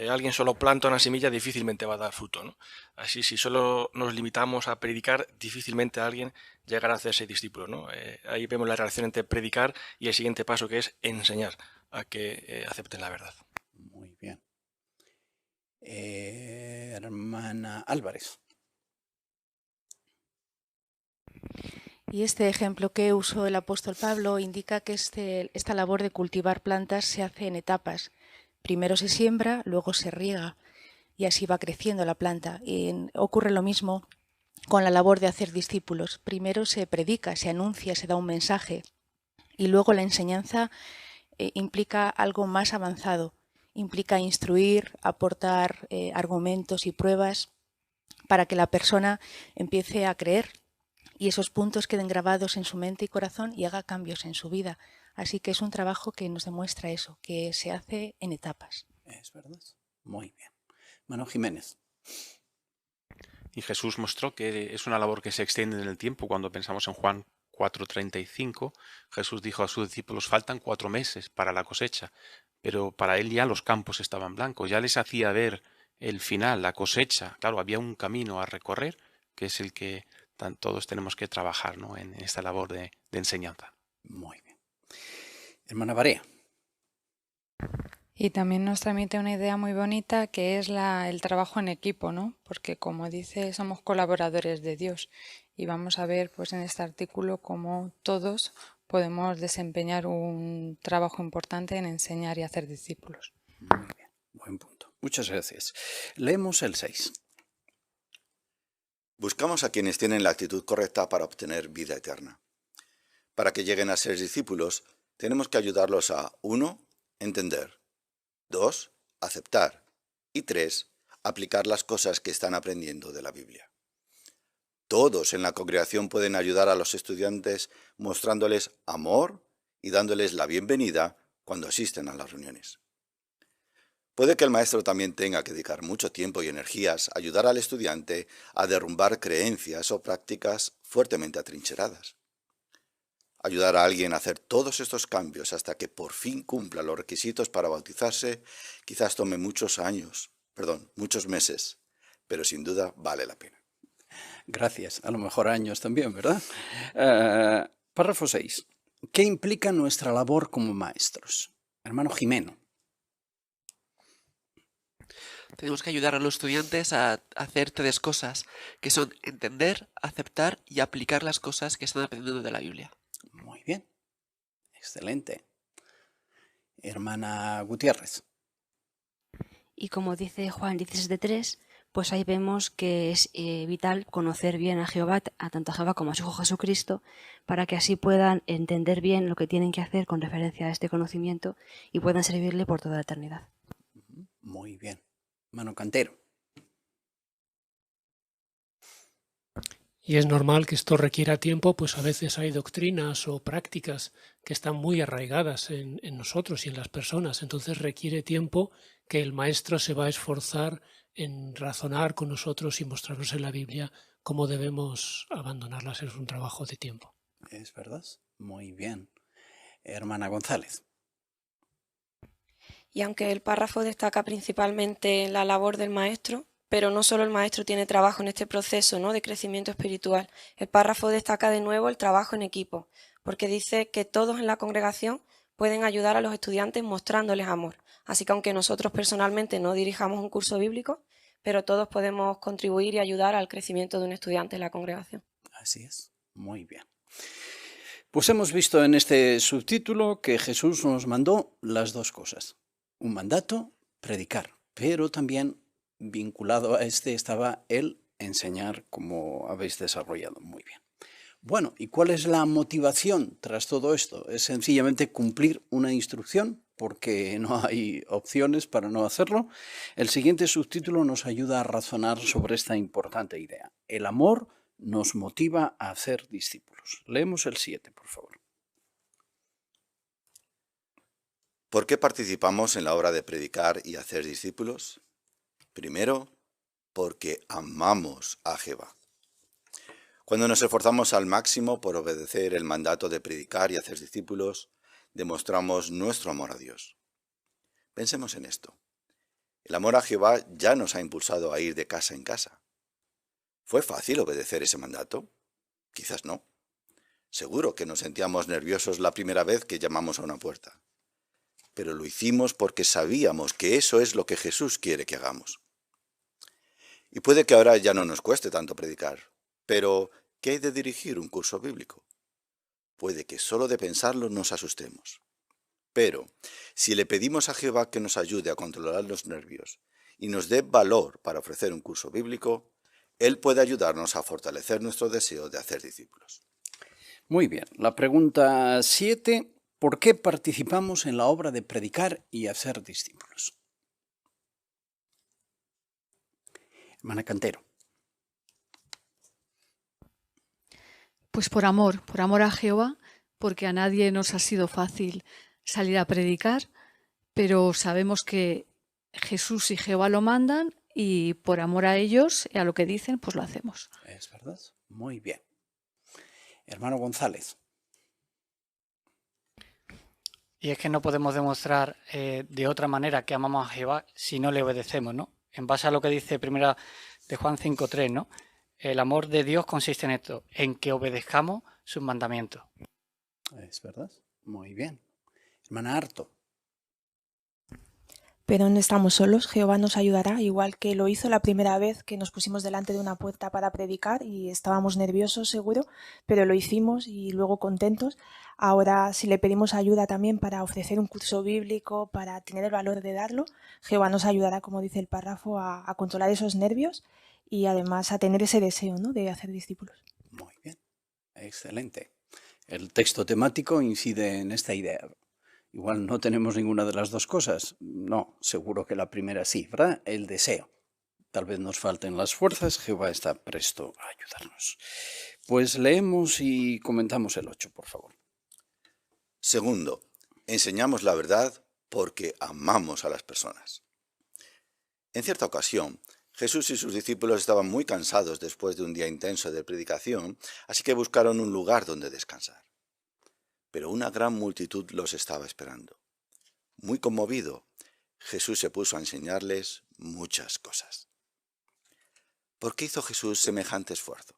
alguien solo planta una semilla, difícilmente va a dar fruto, ¿no? Así, si solo nos limitamos a predicar, difícilmente alguien llegará a hacerse discípulo, ¿no? Ahí vemos la relación entre predicar y el siguiente paso, que es enseñar a que acepten la verdad. Muy bien. Hermana Álvarez. Y este ejemplo que usó el apóstol Pablo indica que esta labor de cultivar plantas se hace en etapas. Primero se siembra, luego se riega y así va creciendo la planta. Y ocurre lo mismo con la labor de hacer discípulos. Primero se predica, se anuncia, se da un mensaje y luego la enseñanza implica algo más avanzado. Implica instruir, aportar argumentos y pruebas para que la persona empiece a creer y esos puntos queden grabados en su mente y corazón y haga cambios en su vida. Así que es un trabajo que nos demuestra eso, que se hace en etapas. Es verdad. Muy bien. Mano Jiménez. Y Jesús mostró que es una labor que se extiende en el tiempo. Cuando pensamos en Juan 4:35, Jesús dijo a sus discípulos: faltan 4 meses para la cosecha, pero para él ya los campos estaban blancos, ya les hacía ver el final, la cosecha. Claro, había un camino a recorrer, que es el que todos tenemos que trabajar, ¿no?, en esta labor de enseñanza. Muy bien. Hermana Barea. Y también nos transmite una idea muy bonita que es el trabajo en equipo, ¿no? Porque como dice, somos colaboradores de Dios y vamos a ver pues en este artículo cómo todos podemos desempeñar un trabajo importante en enseñar y hacer discípulos. Muy bien, buen punto. Muchas gracias. Leemos el 6. Buscamos a quienes tienen la actitud correcta para obtener vida eterna. Para que lleguen a ser discípulos, tenemos que ayudarlos a 1. Entender, 2. Aceptar y 3. Aplicar las cosas que están aprendiendo de la Biblia. Todos en la congregación pueden ayudar a los estudiantes mostrándoles amor y dándoles la bienvenida cuando asisten a las reuniones. Puede que el maestro también tenga que dedicar mucho tiempo y energías a ayudar al estudiante a derrumbar creencias o prácticas fuertemente atrincheradas. Ayudar a alguien a hacer todos estos cambios hasta que por fin cumpla los requisitos para bautizarse quizás tome muchos meses, pero sin duda vale la pena. Gracias. A lo mejor años también, ¿verdad? Párrafo 6. ¿Qué implica nuestra labor como maestros? Hermano Jimeno. Tenemos que ayudar a los estudiantes a hacer 3 cosas, que son entender, aceptar y aplicar las cosas que están aprendiendo de la Biblia. Muy bien. Excelente. Hermana Gutiérrez. Y como dice Juan 17:3, pues ahí vemos que es vital conocer bien a Jehová, tanto a Jehová como a su Hijo Jesucristo, para que así puedan entender bien lo que tienen que hacer con referencia a este conocimiento y puedan servirle por toda la eternidad. Muy bien. Hermano Cantero. Y es normal que esto requiera tiempo, pues a veces hay doctrinas o prácticas que están muy arraigadas en nosotros y en las personas. Entonces requiere tiempo que el maestro se va a esforzar en razonar con nosotros y mostrarnos en la Biblia cómo debemos abandonarlas. Es un trabajo de tiempo. Es verdad. Muy bien. Hermana González. Y aunque el párrafo destaca principalmente la labor del maestro, pero no solo el maestro tiene trabajo en este proceso, ¿no?, de crecimiento espiritual. El párrafo destaca de nuevo el trabajo en equipo, porque dice que todos en la congregación pueden ayudar a los estudiantes mostrándoles amor. Así que aunque nosotros personalmente no dirijamos un curso bíblico, pero todos podemos contribuir y ayudar al crecimiento de un estudiante en la congregación. Así es. Muy bien. Pues hemos visto en este subtítulo que Jesús nos mandó las dos cosas. Un mandato, predicar, pero también vinculado a este estaba el enseñar, como habéis desarrollado muy bien. Bueno, ¿y cuál es la motivación tras todo esto? Es sencillamente cumplir una instrucción, porque no hay opciones para no hacerlo. El siguiente subtítulo nos ayuda a razonar sobre esta importante idea. El amor nos motiva a hacer discípulos. Leemos el 7, por favor. ¿Por qué participamos en la obra de predicar y hacer discípulos? Primero, porque amamos a Jehová. Cuando nos esforzamos al máximo por obedecer el mandato de predicar y hacer discípulos, demostramos nuestro amor a Dios. Pensemos en esto. El amor a Jehová ya nos ha impulsado a ir de casa en casa. ¿Fue fácil obedecer ese mandato? Quizás no. Seguro que nos sentíamos nerviosos la primera vez que llamamos a una puerta. Pero lo hicimos porque sabíamos que eso es lo que Jesús quiere que hagamos. Y puede que ahora ya no nos cueste tanto predicar, pero ¿qué hay de dirigir un curso bíblico? Puede que solo de pensarlo nos asustemos. Pero si le pedimos a Jehová que nos ayude a controlar los nervios y nos dé valor para ofrecer un curso bíblico, Él puede ayudarnos a fortalecer nuestro deseo de hacer discípulos. Muy bien. La pregunta 7. ¿Por qué participamos en la obra de predicar y hacer discípulos? Hermana Cantero. Pues por amor a Jehová, porque a nadie nos ha sido fácil salir a predicar, pero sabemos que Jesús y Jehová lo mandan y por amor a ellos y a lo que dicen, pues lo hacemos. Es verdad. Muy bien. Hermano González. Y es que no podemos demostrar de otra manera que amamos a Jehová si no le obedecemos, ¿no? En base a lo que dice primera de Juan 5:3, ¿no? El amor de Dios consiste en esto, en que obedezcamos sus mandamientos. Es verdad. Muy bien. Hermana Harto. Pero no estamos solos, Jehová nos ayudará, igual que lo hizo la primera vez que nos pusimos delante de una puerta para predicar y estábamos nerviosos seguro, pero lo hicimos y luego contentos. Ahora, si le pedimos ayuda también para ofrecer un curso bíblico, para tener el valor de darlo, Jehová nos ayudará, como dice el párrafo, a controlar esos nervios y además a tener ese deseo, ¿no?, de hacer discípulos. Muy bien. Excelente. El texto temático incide en esta idea. Igual no tenemos ninguna de las dos cosas. No, seguro que la primera sí, ¿verdad? El deseo. Tal vez nos falten las fuerzas, Jehová está presto a ayudarnos. Pues leemos y comentamos el 8, por favor. Segundo, enseñamos la verdad porque amamos a las personas. En cierta ocasión, Jesús y sus discípulos estaban muy cansados después de un día intenso de predicación, así que buscaron un lugar donde descansar. Pero una gran multitud los estaba esperando. Muy conmovido, Jesús se puso a enseñarles muchas cosas. ¿Por qué hizo Jesús semejante esfuerzo?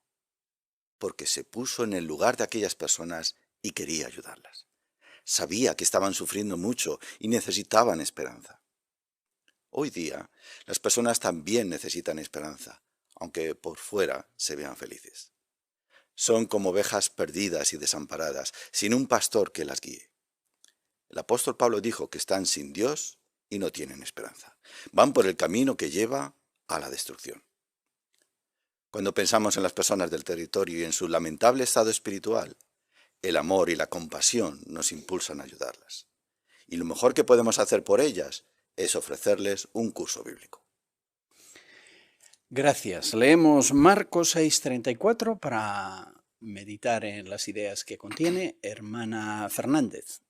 Porque se puso en el lugar de aquellas personas y quería ayudarlas. Sabía que estaban sufriendo mucho y necesitaban esperanza. Hoy día, las personas también necesitan esperanza, aunque por fuera se vean felices. Son como ovejas perdidas y desamparadas, sin un pastor que las guíe. El apóstol Pablo dijo que están sin Dios y no tienen esperanza. Van por el camino que lleva a la destrucción. Cuando pensamos en las personas del territorio y en su lamentable estado espiritual, el amor y la compasión nos impulsan a ayudarlas. Y lo mejor que podemos hacer por ellas es ofrecerles un curso bíblico. Gracias. Leemos Marcos 6:34 para meditar en las ideas que contiene. Hermana Fernández.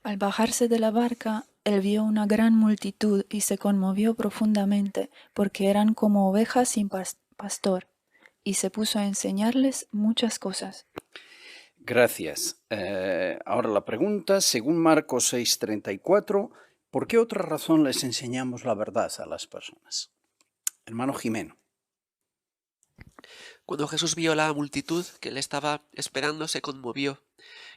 Al bajarse de la barca, él vio una gran multitud y se conmovió profundamente, porque eran como ovejas sin pastor, y se puso a enseñarles muchas cosas. Gracias. Ahora la pregunta, según Marcos 6:34, ¿por qué otra razón les enseñamos la verdad a las personas? Hermano Jimeno. Cuando Jesús vio la multitud que le estaba esperando, se conmovió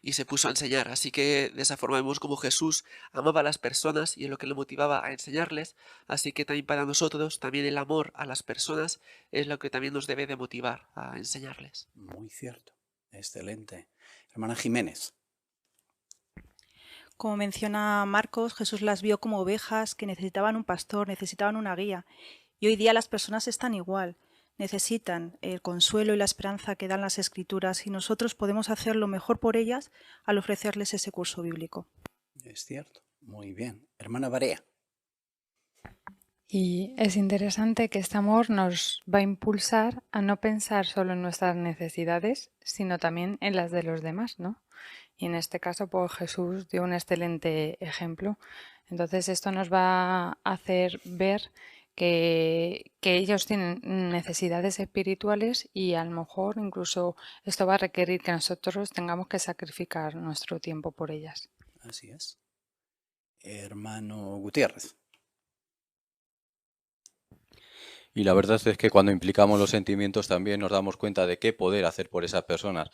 y se puso a enseñar. Así que de esa forma vemos como Jesús amaba a las personas y es lo que le motivaba a enseñarles. Así que también para nosotros, también el amor a las personas es lo que también nos debe de motivar a enseñarles. Muy cierto. Excelente. Hermana Jiménez. Como menciona Marcos, Jesús las vio como ovejas que necesitaban un pastor, necesitaban una guía. Y hoy día las personas están igual. Necesitan el consuelo y la esperanza que dan las Escrituras y nosotros podemos hacer lo mejor por ellas al ofrecerles ese curso bíblico. Es cierto. Muy bien. Hermana Barea. Y es interesante que este amor nos va a impulsar a no pensar solo en nuestras necesidades, sino también en las de los demás, ¿no? Y en este caso, pues Jesús dio un excelente ejemplo. Entonces esto nos va a hacer ver que ellos tienen necesidades espirituales y a lo mejor incluso esto va a requerir que nosotros tengamos que sacrificar nuestro tiempo por ellas. Así es. Hermano Gutiérrez. Y la verdad es que cuando implicamos los sentimientos también nos damos cuenta de qué poder hacer por esas personas.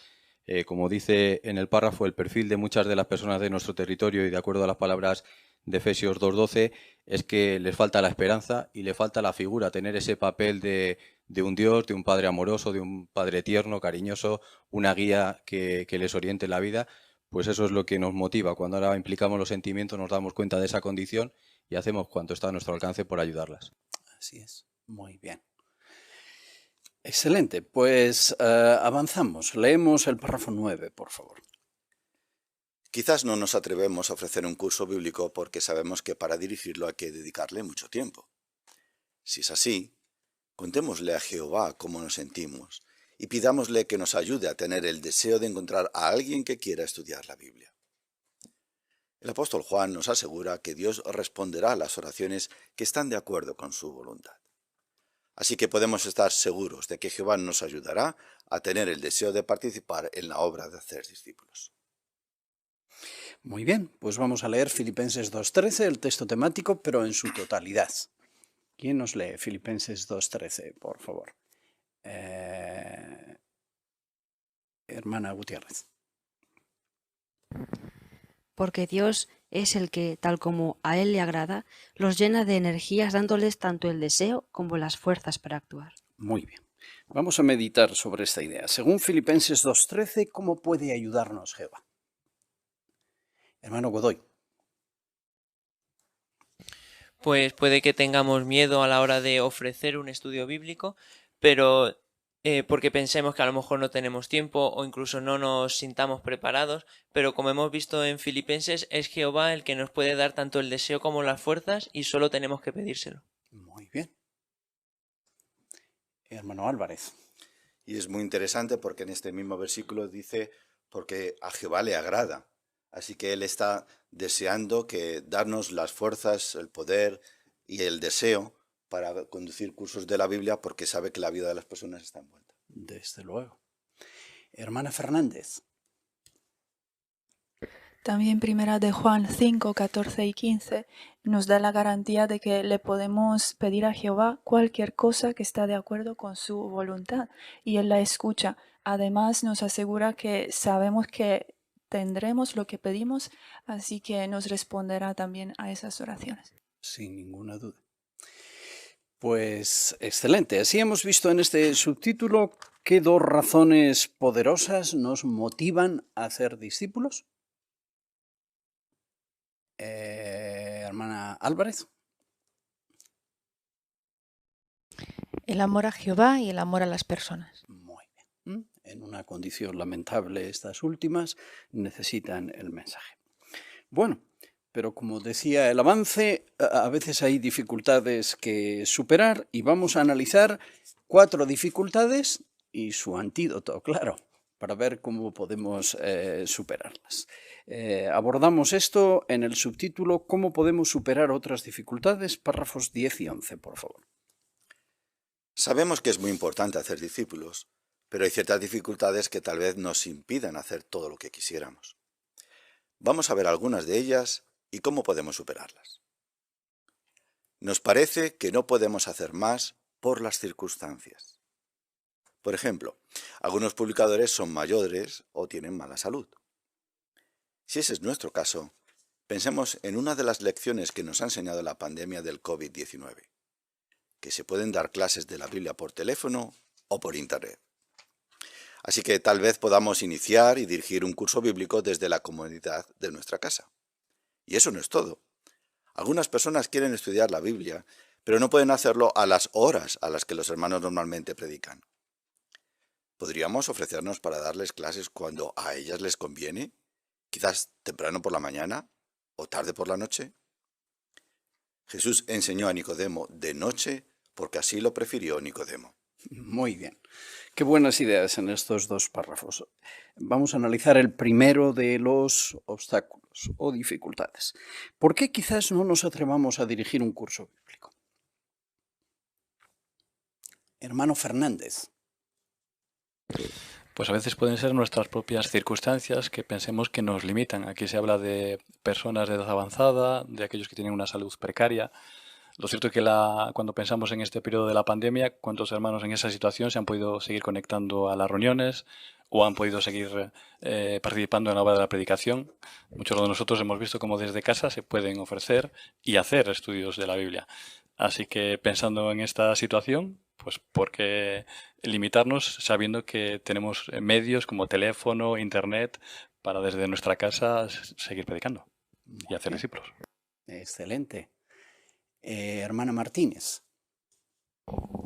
Como dice en el párrafo, el perfil de muchas de las personas de nuestro territorio y de acuerdo a las palabras de Efesios 2:12 es que les falta la esperanza y le falta la figura, tener ese papel de un Dios, de un Padre amoroso, de un Padre tierno, cariñoso, una guía que les oriente en la vida. Pues eso es lo que nos motiva. Cuando ahora implicamos los sentimientos nos damos cuenta de esa condición y hacemos cuanto está a nuestro alcance por ayudarlas. Así es. Muy bien. Excelente. Pues avanzamos. Leemos el párrafo 9, por favor. Quizás no nos atrevemos a ofrecer un curso bíblico porque sabemos que para dirigirlo hay que dedicarle mucho tiempo. Si es así, contémosle a Jehová cómo nos sentimos y pidámosle que nos ayude a tener el deseo de encontrar a alguien que quiera estudiar la Biblia. El apóstol Juan nos asegura que Dios responderá a las oraciones que están de acuerdo con su voluntad. Así que podemos estar seguros de que Jehová nos ayudará a tener el deseo de participar en la obra de hacer discípulos. Muy bien, pues vamos a leer Filipenses 2:13, el texto temático, pero en su totalidad. ¿Quién nos lee Filipenses 2:13, por favor? Hermana Gutiérrez. Porque Dios es el que, tal como a Él le agrada, los llena de energías dándoles tanto el deseo como las fuerzas para actuar. Muy bien. Vamos a meditar sobre esta idea. Según Filipenses 2:13, ¿cómo puede ayudarnos Jehová? Hermano Godoy. Pues puede que tengamos miedo a la hora de ofrecer un estudio bíblico, pero porque pensemos que a lo mejor no tenemos tiempo o incluso no nos sintamos preparados, pero como hemos visto en Filipenses, es Jehová el que nos puede dar tanto el deseo como las fuerzas y solo tenemos que pedírselo. Muy bien. Hermano Álvarez. Y es muy interesante porque en este mismo versículo dice, porque a Jehová le agrada. Así que Él está deseando que darnos las fuerzas, el poder y el deseo para conducir cursos de la Biblia porque sabe que la vida de las personas está envuelta. Desde luego. Hermana Fernández. También Primera de Juan 5, 14 y 15 nos da la garantía de que le podemos pedir a Jehová cualquier cosa que está de acuerdo con su voluntad y Él la escucha. Además nos asegura que sabemos que tendremos lo que pedimos, así que nos responderá también a esas oraciones. Sin ninguna duda. Pues excelente. Así hemos visto en este subtítulo que dos razones poderosas nos motivan a ser discípulos. Hermana Álvarez. El amor a Jehová y el amor a las personas. Muy bien. En una condición lamentable estas últimas necesitan el mensaje. Bueno, pero como decía el avance, a veces hay dificultades que superar y vamos a analizar 4 dificultades y su antídoto, claro, para ver cómo podemos superarlas. Abordamos esto en el subtítulo ¿Cómo podemos superar otras dificultades? Párrafos 10 y 11, por favor. Sabemos que es muy importante hacer discípulos, pero hay ciertas dificultades que tal vez nos impidan hacer todo lo que quisiéramos. Vamos a ver algunas de ellas y cómo podemos superarlas. Nos parece que no podemos hacer más por las circunstancias. Por ejemplo, algunos publicadores son mayores o tienen mala salud. Si ese es nuestro caso, pensemos en una de las lecciones que nos ha enseñado la pandemia del COVID-19, que se pueden dar clases de la Biblia por teléfono o por Internet. Así que tal vez podamos iniciar y dirigir un curso bíblico desde la comodidad de nuestra casa. Y eso no es todo. Algunas personas quieren estudiar la Biblia, pero no pueden hacerlo a las horas a las que los hermanos normalmente predican. ¿Podríamos ofrecernos para darles clases cuando a ellas les conviene? Quizás temprano por la mañana o tarde por la noche. Jesús enseñó a Nicodemo de noche porque así lo prefirió Nicodemo. Muy bien. Qué buenas ideas en estos 2 párrafos. Vamos a analizar el primero de los obstáculos o dificultades. ¿Por qué quizás no nos atrevamos a dirigir un curso bíblico? Hermano Fernández. Pues a veces pueden ser nuestras propias circunstancias que pensemos que nos limitan. Aquí se habla de personas de edad avanzada, de aquellos que tienen una salud precaria. Lo cierto es que cuando pensamos en este periodo de la pandemia, ¿cuántos hermanos en esa situación se han podido seguir conectando a las reuniones o han podido seguir participando en la obra de la predicación? Muchos de nosotros hemos visto cómo desde casa se pueden ofrecer y hacer estudios de la Biblia. Así que pensando en esta situación, pues ¿por qué limitarnos sabiendo que tenemos medios como teléfono, internet, para desde nuestra casa seguir predicando y hacer discípulos? Excelente. Hermana Martínez.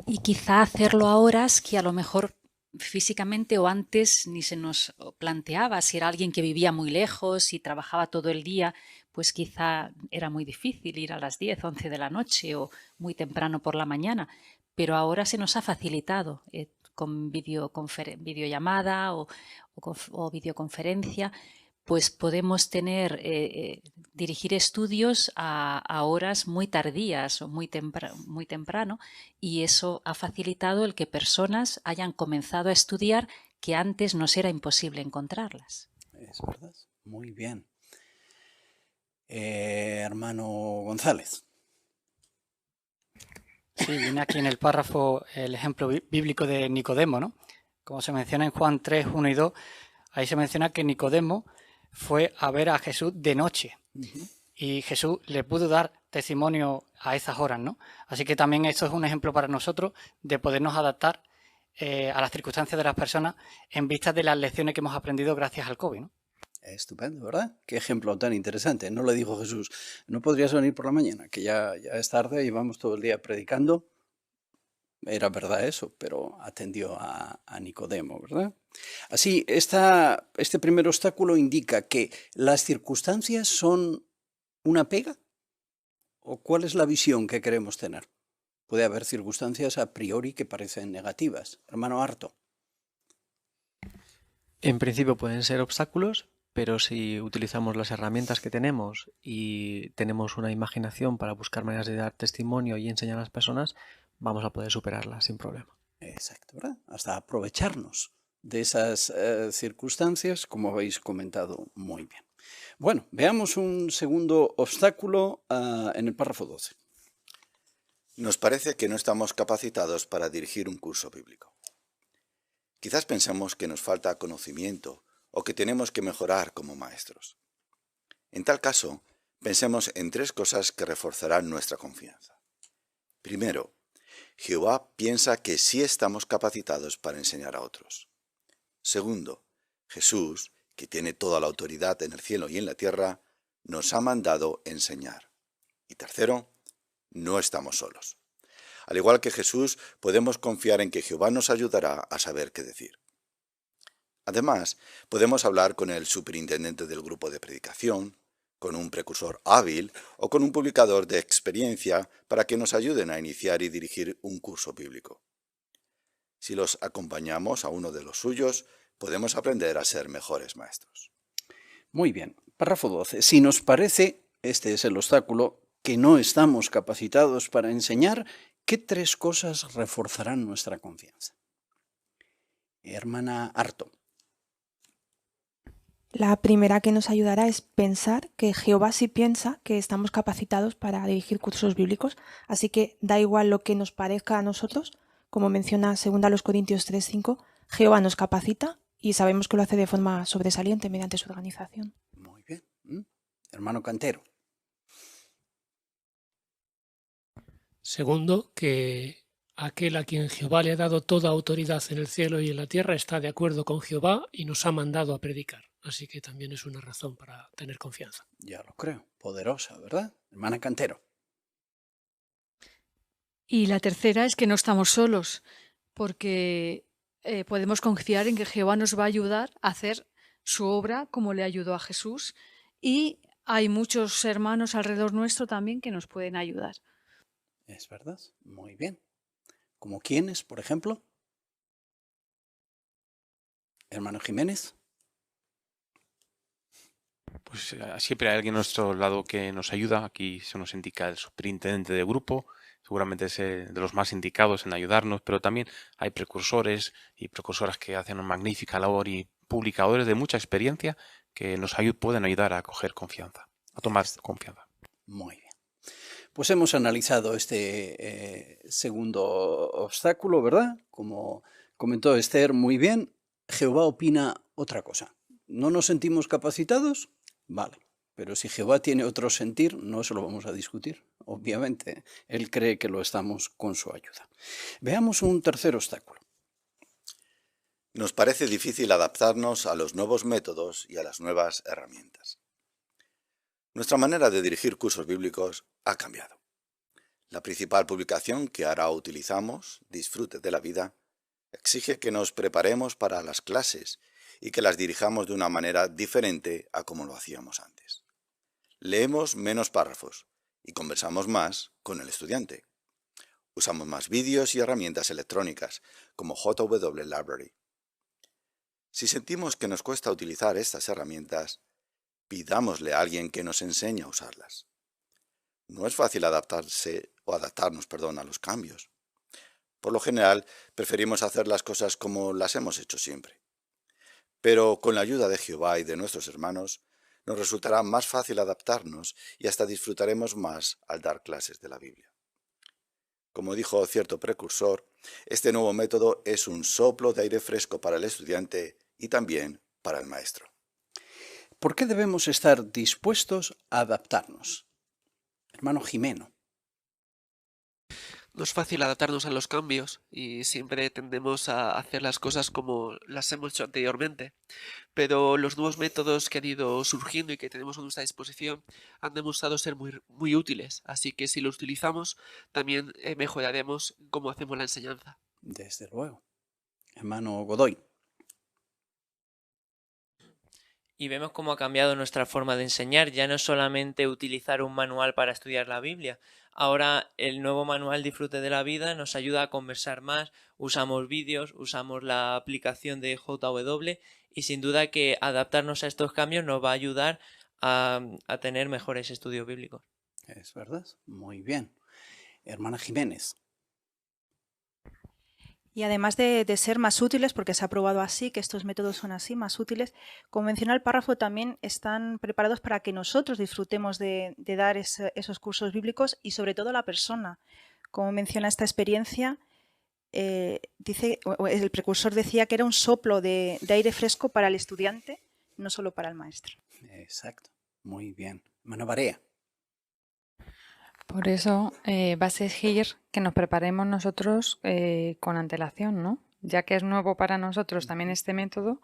Y quizá hacerlo a horas que a lo mejor físicamente o antes ni se nos planteaba. Si era alguien que vivía muy lejos y trabajaba todo el día, pues quizá era muy difícil ir a las 10, 11 de la noche o muy temprano por la mañana. Pero ahora se nos ha facilitado con videollamada o videoconferencia, pues podemos dirigir estudios a horas muy tardías o muy temprano, y eso ha facilitado el que personas hayan comenzado a estudiar que antes nos era imposible encontrarlas. Es verdad. Muy bien. Hermano González. Sí, viene aquí en el párrafo el ejemplo bíblico de Nicodemo, ¿no? Como se menciona en Juan 3, 1 y 2, ahí se menciona que Nicodemo fue a ver a Jesús de noche. Y Jesús le pudo dar testimonio a esas horas, ¿no? Así que también esto es un ejemplo para nosotros de podernos adaptar a las circunstancias de las personas en vista de las lecciones que hemos aprendido gracias al COVID, ¿no? Estupendo, ¿verdad? Qué ejemplo tan interesante. No le dijo Jesús, ¿no podrías venir por la mañana? Que ya es tarde y vamos todo el día predicando. Era verdad eso, pero atendió a Nicodemo, ¿verdad? Así, este primer obstáculo indica que las circunstancias son una pega. ¿O cuál es la visión que queremos tener? Puede haber circunstancias a priori que parecen negativas. Hermano Harto. En principio pueden ser obstáculos, pero si utilizamos las herramientas que tenemos y tenemos una imaginación para buscar maneras de dar testimonio y enseñar a las personas, vamos a poder superarlas sin problema. Exacto, ¿verdad? Hasta aprovecharnos de esas circunstancias, como habéis comentado muy bien. Bueno, veamos un segundo obstáculo en el párrafo 12. Nos parece que no estamos capacitados para dirigir un curso bíblico. Quizás pensemos que nos falta conocimiento o que tenemos que mejorar como maestros. En tal caso, pensemos en 3 cosas que reforzarán nuestra confianza. Primero, Jehová piensa que sí estamos capacitados para enseñar a otros. Segundo, Jesús, que tiene toda la autoridad en el cielo y en la tierra, nos ha mandado enseñar. Y tercero, no estamos solos. Al igual que Jesús, podemos confiar en que Jehová nos ayudará a saber qué decir. Además, podemos hablar con el superintendente del grupo de predicación, con un precursor hábil o con un publicador de experiencia para que nos ayuden a iniciar y dirigir un curso bíblico. Si los acompañamos a uno de los suyos, podemos aprender a ser mejores maestros. Muy bien. Párrafo 12. Si nos parece, este es el obstáculo, que no estamos capacitados para enseñar, ¿qué 3 cosas reforzarán nuestra confianza? Hermana Arto. La primera que nos ayudará es pensar que Jehová sí piensa que estamos capacitados para dirigir cursos bíblicos, así que da igual lo que nos parezca a nosotros, como menciona 2 Corintios 3:5, Jehová nos capacita y sabemos que lo hace de forma sobresaliente mediante su organización. Muy bien. Hermano Cantero. Segundo, que aquel a quien Jehová le ha dado toda autoridad en el cielo y en la tierra está de acuerdo con Jehová y nos ha mandado a predicar. Así que también es una razón para tener confianza. Ya lo creo. Poderosa, ¿verdad? Hermana Cantero. Y la tercera es que no estamos solos, porque podemos confiar en que Jehová nos va a ayudar a hacer su obra como le ayudó a Jesús, y hay muchos hermanos alrededor nuestro también que nos pueden ayudar. Es verdad. Muy bien. ¿Como quiénes, por ejemplo? Hermano Jiménez. Pues siempre hay alguien a nuestro lado que nos ayuda. Aquí se nos indica el superintendente de grupo, seguramente es de los más indicados en ayudarnos, pero también hay precursores y precursoras que hacen una magnífica labor y publicadores de mucha experiencia que nos pueden ayudar a coger confianza, a tomar confianza. Muy bien. Pues hemos analizado este segundo obstáculo, ¿verdad? Como comentó Esther muy bien, Jehová opina otra cosa. ¿No nos sentimos capacitados? Vale, pero si Jehová tiene otro sentir, no se lo vamos a discutir. Obviamente, Él cree que lo estamos con su ayuda. Veamos un tercer obstáculo. Nos parece difícil adaptarnos a los nuevos métodos y a las nuevas herramientas. Nuestra manera de dirigir cursos bíblicos ha cambiado. La principal publicación que ahora utilizamos, Disfrute de la vida, exige que nos preparemos para las clases y que las dirijamos de una manera diferente a como lo hacíamos antes. Leemos menos párrafos y conversamos más con el estudiante. Usamos más vídeos y herramientas electrónicas como JW Library. Si sentimos que nos cuesta utilizar estas herramientas, pidámosle a alguien que nos enseñe a usarlas. No es fácil adaptarnos a los cambios. Por lo general, preferimos hacer las cosas como las hemos hecho siempre. Pero con la ayuda de Jehová y de nuestros hermanos, nos resultará más fácil adaptarnos y hasta disfrutaremos más al dar clases de la Biblia. Como dijo cierto precursor, este nuevo método es un soplo de aire fresco para el estudiante y también para el maestro. ¿Por qué debemos estar dispuestos a adaptarnos? Hermano Jimeno. No es fácil adaptarnos a los cambios y siempre tendemos a hacer las cosas como las hemos hecho anteriormente, pero los nuevos métodos que han ido surgiendo y que tenemos a nuestra disposición han demostrado ser muy útiles, así que si los utilizamos también mejoraremos cómo hacemos la enseñanza. Desde luego. Hermano Godoy. Y vemos cómo ha cambiado nuestra forma de enseñar. Ya no es solamente utilizar un manual para estudiar la Biblia. Ahora el nuevo manual Disfrute de la vida nos ayuda a conversar más, usamos vídeos, usamos la aplicación de JW y sin duda que adaptarnos a estos cambios nos va a ayudar a tener mejores estudios bíblicos. Es verdad, muy bien. Hermana Jiménez. Y además de ser más útiles, porque se ha probado así, que estos métodos son así, más útiles, como menciona el párrafo, también están preparados para que nosotros disfrutemos de dar esos cursos bíblicos y sobre todo la persona. Como menciona esta experiencia, el precursor decía que era un soplo de aire fresco para el estudiante, no solo para el maestro. Exacto, muy bien. Hermano Barea. Por eso va a exigir que nos preparemos nosotros con antelación, ¿no? Ya que es nuevo para nosotros también este método,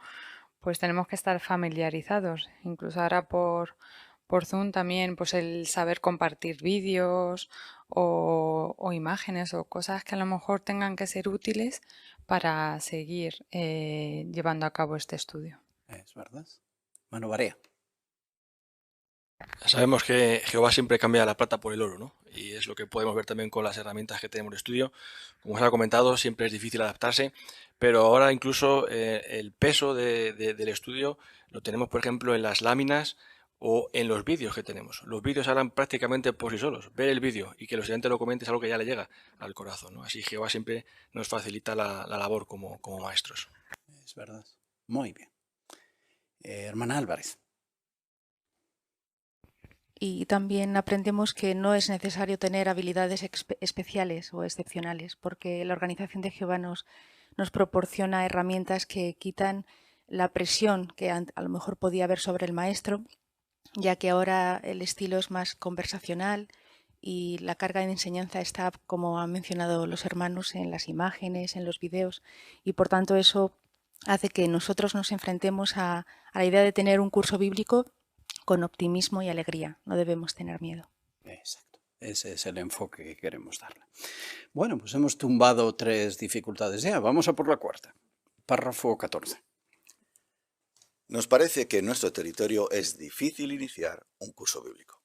pues tenemos que estar familiarizados. Incluso ahora por Zoom también, pues el saber compartir vídeos o imágenes o cosas que a lo mejor tengan que ser útiles para seguir llevando a cabo este estudio. Es verdad. Hermano Barea. Sabemos que Jehová siempre cambia la plata por el oro, ¿no? Y es lo que podemos ver también con las herramientas que tenemos de estudio. Como os ha comentado, siempre es difícil adaptarse, pero ahora incluso el peso del estudio lo tenemos, por ejemplo, en las láminas o en los vídeos que tenemos. Los vídeos hablan prácticamente por sí solos. Ver el vídeo y que el estudiante lo comente es algo que ya le llega al corazón, ¿no? Así Jehová siempre nos facilita la labor como maestros. Es verdad. Muy bien. Hermana Álvarez. Y también aprendemos que no es necesario tener habilidades especiales o excepcionales, porque la organización de Jehová nos proporciona herramientas que quitan la presión que a lo mejor podía haber sobre el maestro, ya que ahora el estilo es más conversacional y la carga de enseñanza está, como han mencionado los hermanos, en las imágenes, en los videos, y por tanto eso hace que nosotros nos enfrentemos a la idea de tener un curso bíblico con optimismo y alegría. No debemos tener miedo. Exacto. Ese es el enfoque que queremos darle. Bueno, pues hemos tumbado 3 dificultades ya. Vamos a por la cuarta. Párrafo 14. Nos parece que en nuestro territorio es difícil iniciar un curso bíblico.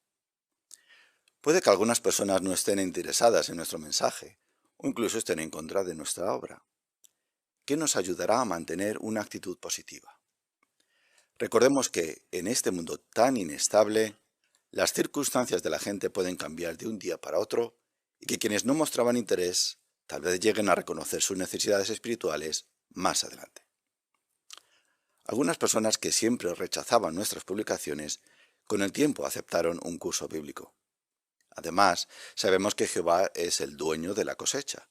Puede que algunas personas no estén interesadas en nuestro mensaje o incluso estén en contra de nuestra obra. ¿Qué nos ayudará a mantener una actitud positiva? Recordemos que en este mundo tan inestable, las circunstancias de la gente pueden cambiar de un día para otro y que quienes no mostraban interés tal vez lleguen a reconocer sus necesidades espirituales más adelante. Algunas personas que siempre rechazaban nuestras publicaciones, con el tiempo aceptaron un curso bíblico. Además, sabemos que Jehová es el dueño de la cosecha.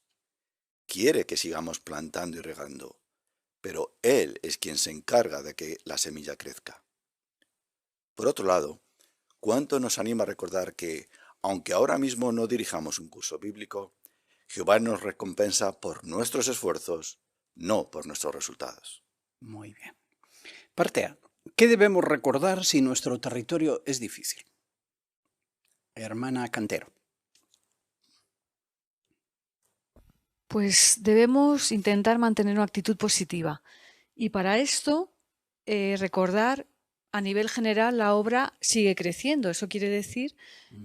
Quiere que sigamos plantando y regando, pero Él es quien se encarga de que la semilla crezca. Por otro lado, ¿cuánto nos anima a recordar que, aunque ahora mismo no dirijamos un curso bíblico, Jehová nos recompensa por nuestros esfuerzos, no por nuestros resultados? Muy bien. Parte A. ¿Qué debemos recordar si nuestro territorio es difícil? Hermana Cantero. Pues debemos intentar mantener una actitud positiva. Y para esto, recordar a nivel general la obra sigue creciendo. Eso quiere decir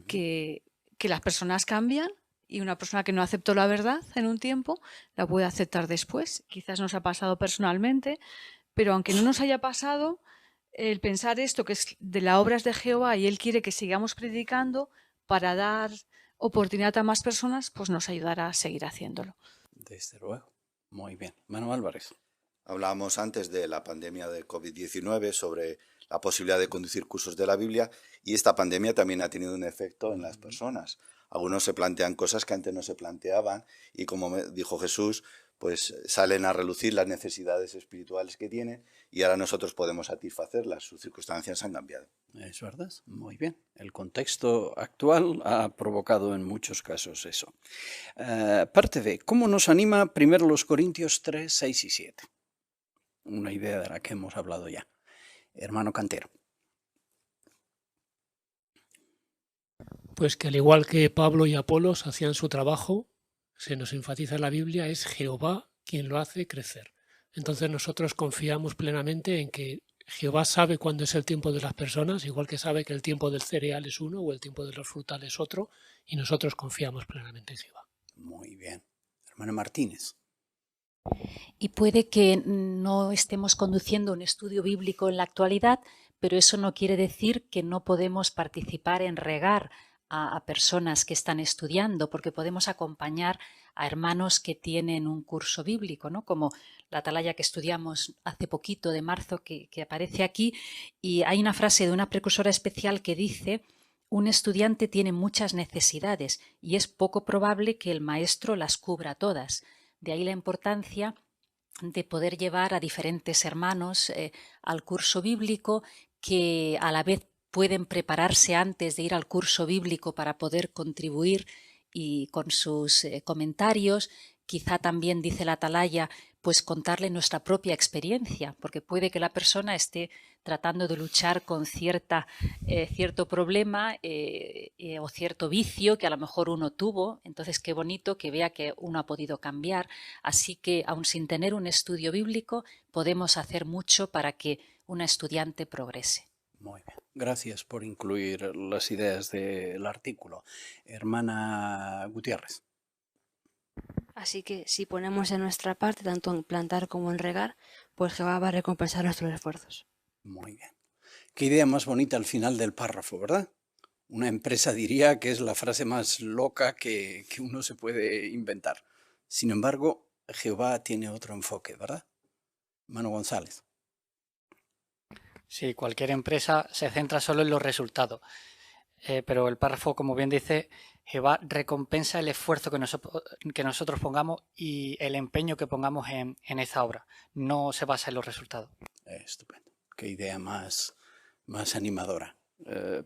que las personas cambian y una persona que no aceptó la verdad en un tiempo la puede aceptar después. Quizás nos ha pasado personalmente, pero aunque no nos haya pasado, el pensar esto que es de la obra es de Jehová y Él quiere que sigamos predicando para dar oportunidad a más personas, pues nos ayudará a seguir haciéndolo. Desde luego. Muy bien. Manuel Álvarez. Hablábamos antes de la pandemia de COVID-19 sobre la posibilidad de conducir cursos de la Biblia y esta pandemia también ha tenido un efecto en las personas. Algunos se plantean cosas que antes no se planteaban y como dijo Jesús, pues salen a relucir las necesidades espirituales que tienen y ahora nosotros podemos satisfacerlas. Sus circunstancias han cambiado. Es verdad. Muy bien. El contexto actual ha provocado en muchos casos eso. Parte B. ¿Cómo nos anima primero los Corintios 3, 6 y 7? Una idea de la que hemos hablado ya. Hermano Cantero. Pues que al igual que Pablo y Apolos hacían su trabajo, se nos enfatiza en la Biblia, es Jehová quien lo hace crecer. Entonces nosotros confiamos plenamente en que Jehová sabe cuándo es el tiempo de las personas, igual que sabe que el tiempo del cereal es uno o el tiempo de los frutales otro, y nosotros confiamos plenamente en Jehová. Muy bien. Hermano Martínez. Y puede que no estemos conduciendo un estudio bíblico en la actualidad, pero eso no quiere decir que no podemos participar en regar a personas que están estudiando, porque podemos acompañar a hermanos que tienen un curso bíblico, ¿no? Como la atalaya que estudiamos hace poquito de marzo que aparece aquí, y hay una frase de una precursora especial que dice: un estudiante tiene muchas necesidades y es poco probable que el maestro las cubra todas. De ahí la importancia de poder llevar a diferentes hermanos al curso bíblico, que a la vez pueden prepararse antes de ir al curso bíblico para poder contribuir y con sus comentarios. Quizá también, dice la atalaya, pues contarle nuestra propia experiencia, porque puede que la persona esté tratando de luchar con cierto problema o cierto vicio que a lo mejor uno tuvo. Entonces, qué bonito que vea que uno ha podido cambiar. Así que, aun sin tener un estudio bíblico, podemos hacer mucho para que una estudiante progrese. Muy bien. Gracias por incluir las ideas del artículo. Hermana Gutiérrez. Así que si ponemos en nuestra parte, tanto en plantar como en regar, pues Jehová va a recompensar nuestros esfuerzos. Muy bien. Qué idea más bonita al final del párrafo, ¿verdad? Una empresa diría que es la frase más loca que uno se puede inventar. Sin embargo, Jehová tiene otro enfoque, ¿verdad? Mano González. Sí, cualquier empresa se centra solo en los resultados. Pero el párrafo, como bien dice, Jehová recompensa el esfuerzo que nosotros pongamos y el empeño que pongamos en esa obra. No se basa en los resultados. Estupendo. Qué idea más animadora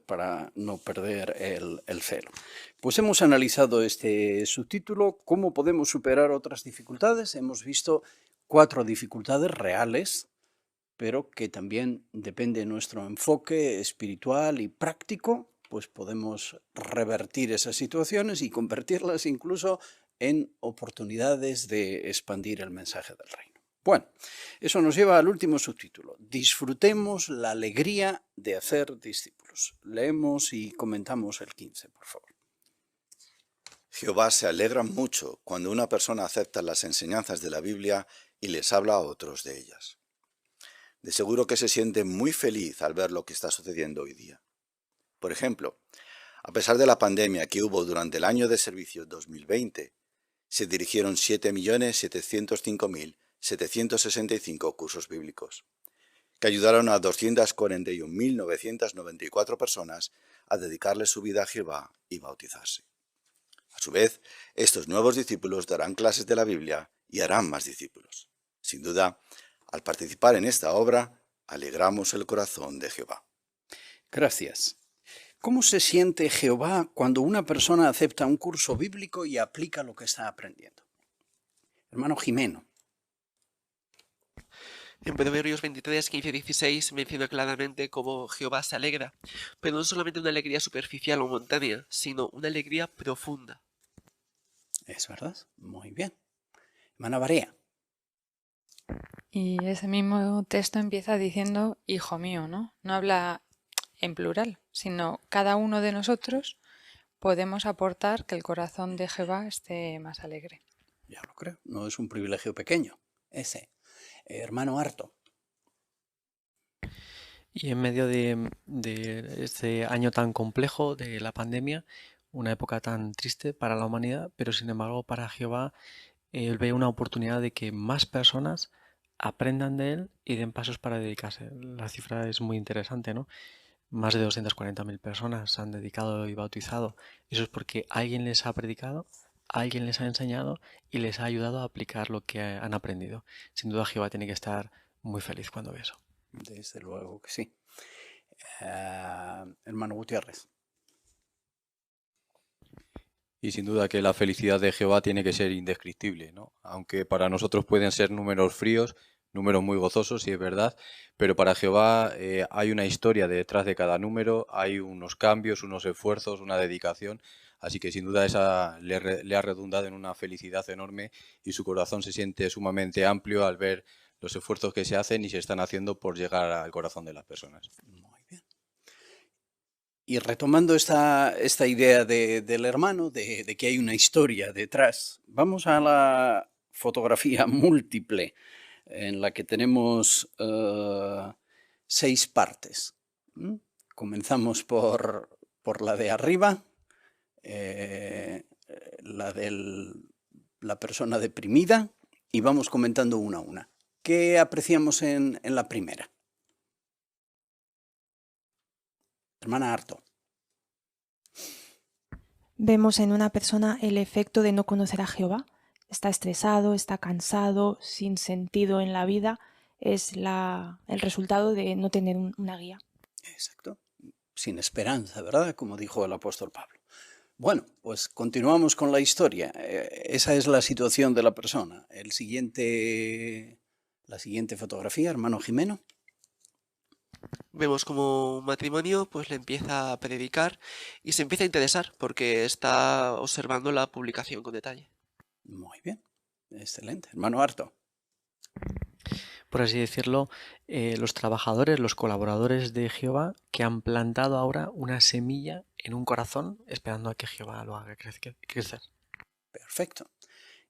para no perder el celo. Pues hemos analizado este subtítulo, ¿cómo podemos superar otras dificultades? Hemos visto 4 dificultades reales, pero que también depende de nuestro enfoque espiritual y práctico, pues podemos revertir esas situaciones y convertirlas incluso en oportunidades de expandir el mensaje del reino. Bueno, eso nos lleva al último subtítulo. Disfrutemos la alegría de hacer discípulos. Leemos y comentamos el 15, por favor. Jehová se alegra mucho cuando una persona acepta las enseñanzas de la Biblia y les habla a otros de ellas. De seguro que se siente muy feliz al ver lo que está sucediendo hoy día. Por ejemplo, a pesar de la pandemia que hubo durante el año de servicio 2020, se dirigieron 7.705.765 cursos bíblicos, que ayudaron a 241.994 personas a dedicarle su vida a Jehová y bautizarse. A su vez, estos nuevos discípulos darán clases de la Biblia y harán más discípulos. Sin duda, al participar en esta obra, alegramos el corazón de Jehová. Gracias. ¿Cómo se siente Jehová cuando una persona acepta un curso bíblico y aplica lo que está aprendiendo? Hermano Jimeno. En Proverbios 23, 15 y 16 menciona claramente cómo Jehová se alegra, pero no solamente una alegría superficial o momentánea, sino una alegría profunda. Es verdad, muy bien. Hermana Barea. Y ese mismo texto empieza diciendo, hijo mío, ¿no? No habla en plural, sino cada uno de nosotros podemos aportar que el corazón de Jehová esté más alegre. Ya lo creo, no es un privilegio pequeño, ese. Hermano Harto. Y en medio de este año tan complejo de la pandemia, una época tan triste para la humanidad, pero sin embargo para Jehová, él ve una oportunidad de que más personas aprendan de él y den pasos para dedicarse. La cifra es muy interesante, ¿no? Más de 240.000 personas se han dedicado y bautizado. Eso es porque alguien les ha predicado, alguien les ha enseñado y les ha ayudado a aplicar lo que han aprendido. Sin duda Jehová tiene que estar muy feliz cuando ve eso. Desde luego que sí. Hermano Gutiérrez. Y sin duda que la felicidad de Jehová tiene que ser indescriptible, ¿no? Aunque para nosotros pueden ser números fríos, números muy gozosos, sí es verdad, pero para Jehová hay una historia detrás de cada número, hay unos cambios, unos esfuerzos, una dedicación, así que sin duda esa le ha redundado en una felicidad enorme y su corazón se siente sumamente amplio al ver los esfuerzos que se hacen y se están haciendo por llegar al corazón de las personas. Muy bien. Y retomando esta idea del hermano, de que hay una historia detrás, vamos a la fotografía múltiple en la que tenemos 6 partes. Comenzamos por la de arriba, la de la persona deprimida, y vamos comentando una a una. ¿Qué apreciamos en la primera? Hermana Harto. Vemos en una persona el efecto de no conocer a Jehová. Está estresado, está cansado, sin sentido en la vida. Es el resultado de no tener una guía. Exacto. Sin esperanza, ¿verdad? Como dijo el apóstol Pablo. Bueno, pues continuamos con la historia. Esa es la situación de la persona. La siguiente fotografía, hermano Jimeno. Vemos como un matrimonio pues le empieza a predicar y se empieza a interesar porque está observando la publicación con detalle. Muy bien, excelente. Hermano Harto. por así decirlo, los trabajadores, los colaboradores de Jehová que han plantado ahora una semilla en un corazón esperando a que Jehová lo haga crecer. Perfecto.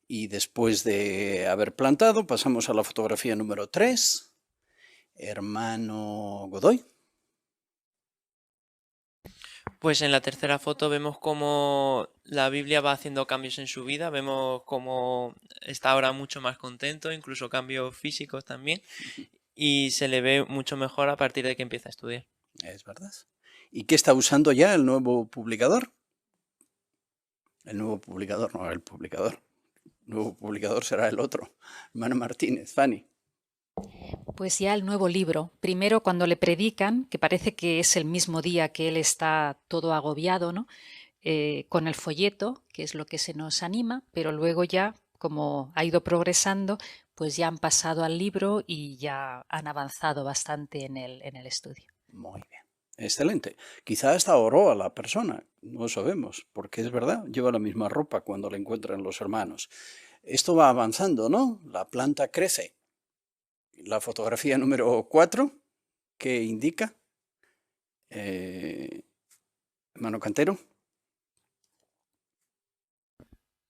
Y después de haber plantado, pasamos a la fotografía número 3. Hermano Godoy. Pues en la tercera foto vemos cómo la Biblia va haciendo cambios en su vida, vemos cómo está ahora mucho más contento, incluso cambios físicos también, y se le ve mucho mejor a partir de que empieza a estudiar. Es verdad. ¿Y qué está usando ya el nuevo publicador? El nuevo publicador, no el publicador. El nuevo publicador será el otro. Hermano Martínez, Fanny. Pues ya el nuevo libro. Primero cuando le predican, que parece que es el mismo día que él está todo agobiado, ¿no? Con el folleto, que es lo que se nos anima, pero luego ya, como ha ido progresando, pues ya han pasado al libro y ya han avanzado bastante en el estudio. Muy bien. Excelente. Quizá hasta oró a la persona, no sabemos, porque es verdad, lleva la misma ropa cuando la encuentran los hermanos. Esto va avanzando, ¿no? La planta crece. La fotografía número 4, ¿qué indica? Hermano Cantero.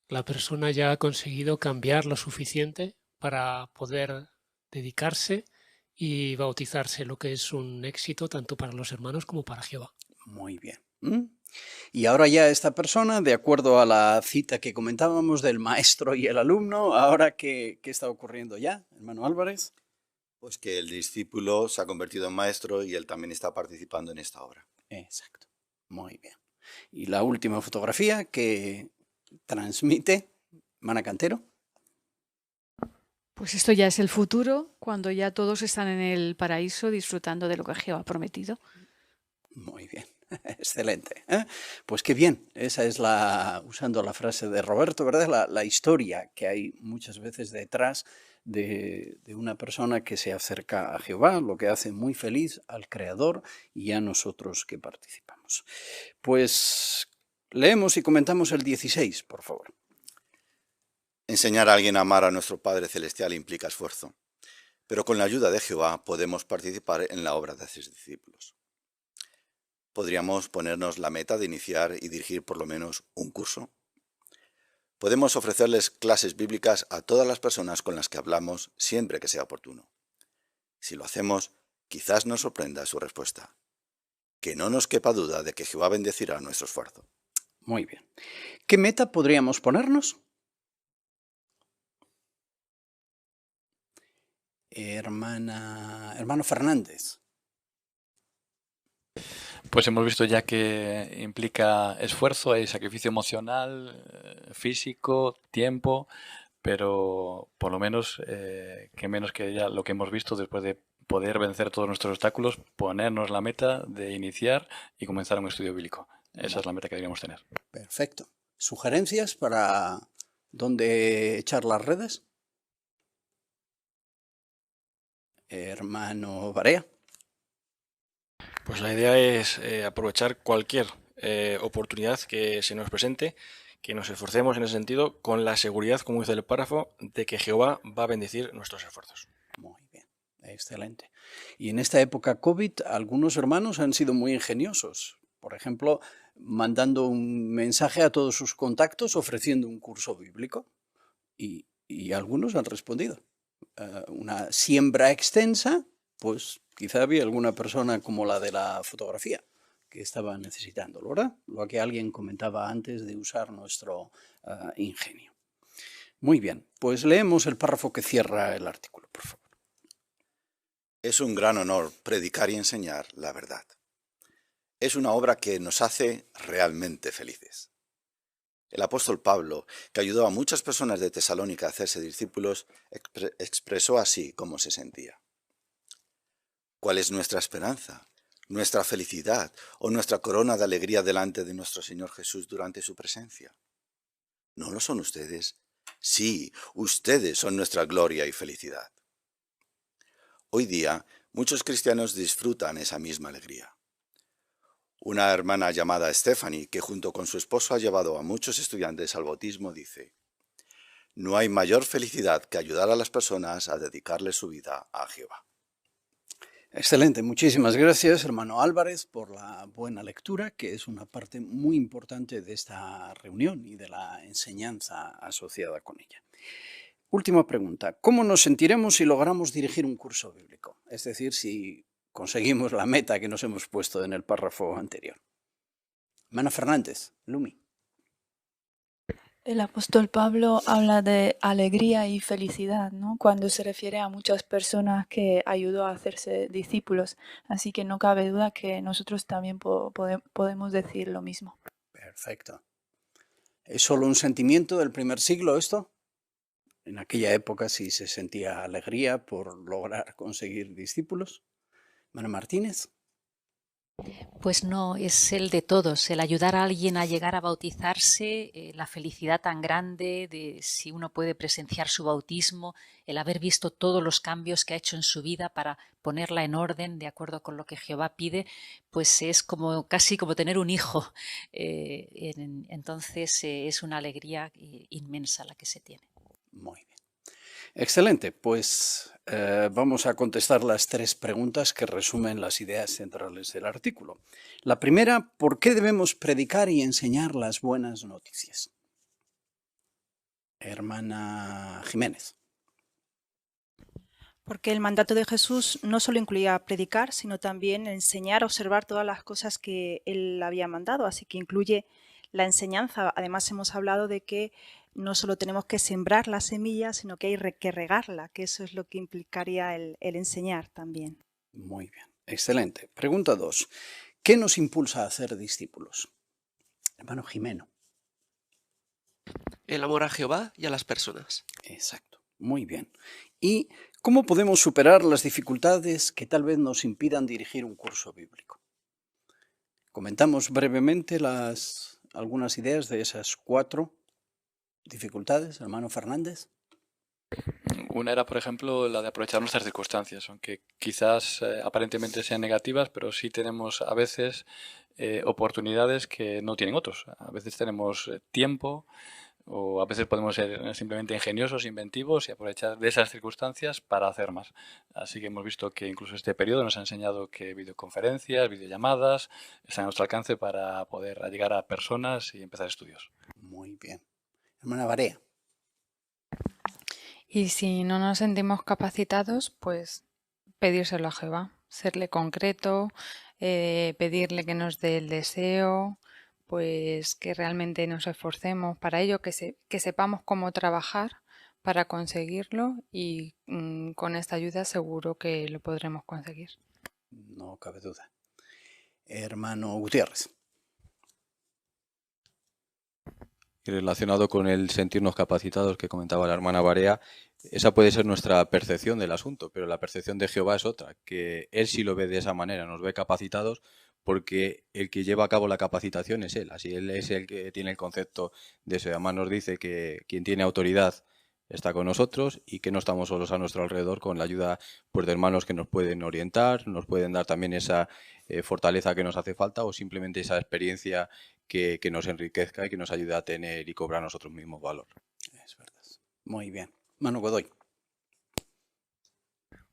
La persona ya ha conseguido cambiar lo suficiente para poder dedicarse y bautizarse, lo que es un éxito tanto para los hermanos como para Jehová. Muy bien. Y ahora ya esta persona, de acuerdo a la cita que comentábamos del maestro y el alumno, ahora ¿qué está ocurriendo ya, hermano Álvarez? Pues que el discípulo se ha convertido en maestro y él también está participando en esta obra. Exacto. Muy bien. Y la última fotografía que transmite, hermana Cantero. Pues esto ya es el futuro, cuando ya todos están en el paraíso disfrutando de lo que Jehová ha prometido. Muy bien, excelente. Pues qué bien, esa es usando la frase de Roberto, ¿verdad? La historia que hay muchas veces detrás de una persona que se acerca a Jehová, lo que hace muy feliz al Creador y a nosotros que participamos. Pues leemos y comentamos el 16, por favor. Enseñar a alguien a amar a nuestro Padre Celestial implica esfuerzo, pero con la ayuda de Jehová podemos participar en la obra de sus discípulos. Podríamos ponernos la meta de iniciar y dirigir por lo menos un curso. Podemos ofrecerles clases bíblicas a todas las personas con las que hablamos siempre que sea oportuno. Si lo hacemos, quizás nos sorprenda su respuesta. Que no nos quepa duda de que Jehová bendecirá nuestro esfuerzo. Muy bien. ¿Qué meta podríamos ponernos? Hermano Fernández. Pues hemos visto ya que implica esfuerzo, hay sacrificio emocional, físico, tiempo, pero por lo menos, que menos que ya lo que hemos visto después de poder vencer todos nuestros obstáculos, ponernos la meta de iniciar y comenzar un estudio bíblico. Esa es la meta que deberíamos tener. Perfecto. ¿Sugerencias para dónde echar las redes? Hermano Barea. Pues la idea es aprovechar cualquier oportunidad que se nos presente, que nos esforcemos en ese sentido con la seguridad, como dice el párrafo, de que Jehová va a bendecir nuestros esfuerzos. Muy bien, excelente. Y en esta época COVID, algunos hermanos han sido muy ingeniosos. Por ejemplo, mandando un mensaje a todos sus contactos ofreciendo un curso bíblico. Y algunos han respondido. Una siembra extensa, pues quizá había alguna persona como la de la fotografía que estaba necesitándolo, ¿verdad? Lo que alguien comentaba antes de usar nuestro ingenio. Muy bien, pues leemos el párrafo que cierra el artículo, por favor. Es un gran honor predicar y enseñar la verdad. Es una obra que nos hace realmente felices. El apóstol Pablo, que ayudó a muchas personas de Tesalónica a hacerse discípulos, expresó así cómo se sentía. ¿Cuál es nuestra esperanza, nuestra felicidad o nuestra corona de alegría delante de nuestro Señor Jesús durante su presencia? ¿No lo son ustedes? Sí, ustedes son nuestra gloria y felicidad. Hoy día, muchos cristianos disfrutan esa misma alegría. Una hermana llamada Stephanie, que junto con su esposo ha llevado a muchos estudiantes al bautismo, dice: No hay mayor felicidad que ayudar a las personas a dedicarle su vida a Jehová. Excelente, muchísimas gracias, hermano Álvarez, por la buena lectura, que es una parte muy importante de esta reunión y de la enseñanza asociada con ella. Última pregunta, ¿cómo nos sentiremos si logramos dirigir un curso bíblico? Es decir, si conseguimos la meta que nos hemos puesto en el párrafo anterior. Hermana Fernández, Lumi. El apóstol Pablo habla de alegría y felicidad, ¿no? Cuando se refiere a muchas personas que ayudó a hacerse discípulos. Así que no cabe duda que nosotros también podemos decir lo mismo. Perfecto. ¿Es solo un sentimiento del primer siglo esto? En aquella época sí se sentía alegría por lograr conseguir discípulos. Hermana Martínez. Pues no, es el de todos, el ayudar a alguien a llegar a bautizarse, la felicidad tan grande de si uno puede presenciar su bautismo, el haber visto todos los cambios que ha hecho en su vida para ponerla en orden de acuerdo con lo que Jehová pide, pues es como casi como tener un hijo. Entonces es una alegría inmensa la que se tiene. Muy bien. Excelente, pues vamos a contestar las 3 preguntas que resumen las ideas centrales del artículo. La primera, ¿por qué debemos predicar y enseñar las buenas noticias? Hermana Jiménez. Porque el mandato de Jesús no solo incluía predicar, sino también enseñar, observar todas las cosas que él había mandado, así que incluye la enseñanza. Además hemos hablado de que no solo tenemos que sembrar la semilla, sino que hay que regarla, que eso es lo que implicaría el enseñar también. Muy bien, excelente. Pregunta 2. ¿Qué nos impulsa a hacer discípulos? Hermano Jimeno. El amor a Jehová y a las personas. Exacto, muy bien. ¿Y cómo podemos superar las dificultades que tal vez nos impidan dirigir un curso bíblico? Comentamos brevemente algunas ideas de esas 4 dificultades, hermano Fernández. Una era, por ejemplo, la de aprovechar nuestras circunstancias, aunque quizás aparentemente sean negativas, pero sí tenemos a veces oportunidades que no tienen otros. A veces tenemos tiempo o a veces podemos ser simplemente ingeniosos, inventivos y aprovechar de esas circunstancias para hacer más. Así que hemos visto que incluso este periodo nos ha enseñado que videoconferencias, videollamadas están a nuestro alcance para poder llegar a personas y empezar estudios. Muy bien. Hermana Barea. Y si no nos sentimos capacitados, pues pedírselo a Jehová, serle concreto, pedirle que nos dé el deseo, pues que realmente nos esforcemos para ello, que sepamos cómo trabajar para conseguirlo y con esta ayuda seguro que lo podremos conseguir. No cabe duda. Hermano Gutiérrez. Y relacionado con el sentirnos capacitados que comentaba la hermana Barea, esa puede ser nuestra percepción del asunto, pero la percepción de Jehová es otra, que Él sí lo ve de esa manera, nos ve capacitados porque el que lleva a cabo la capacitación es Él, así Él es el que tiene el concepto de eso. Además nos dice que quien tiene autoridad está con nosotros y que no estamos solos a nuestro alrededor con la ayuda pues, de hermanos que nos pueden orientar, nos pueden dar también esa fortaleza que nos hace falta o simplemente esa experiencia que nos enriquezca y que nos ayude a tener y cobrar nosotros mismos valor. Es verdad. Muy bien. Manu Godoy.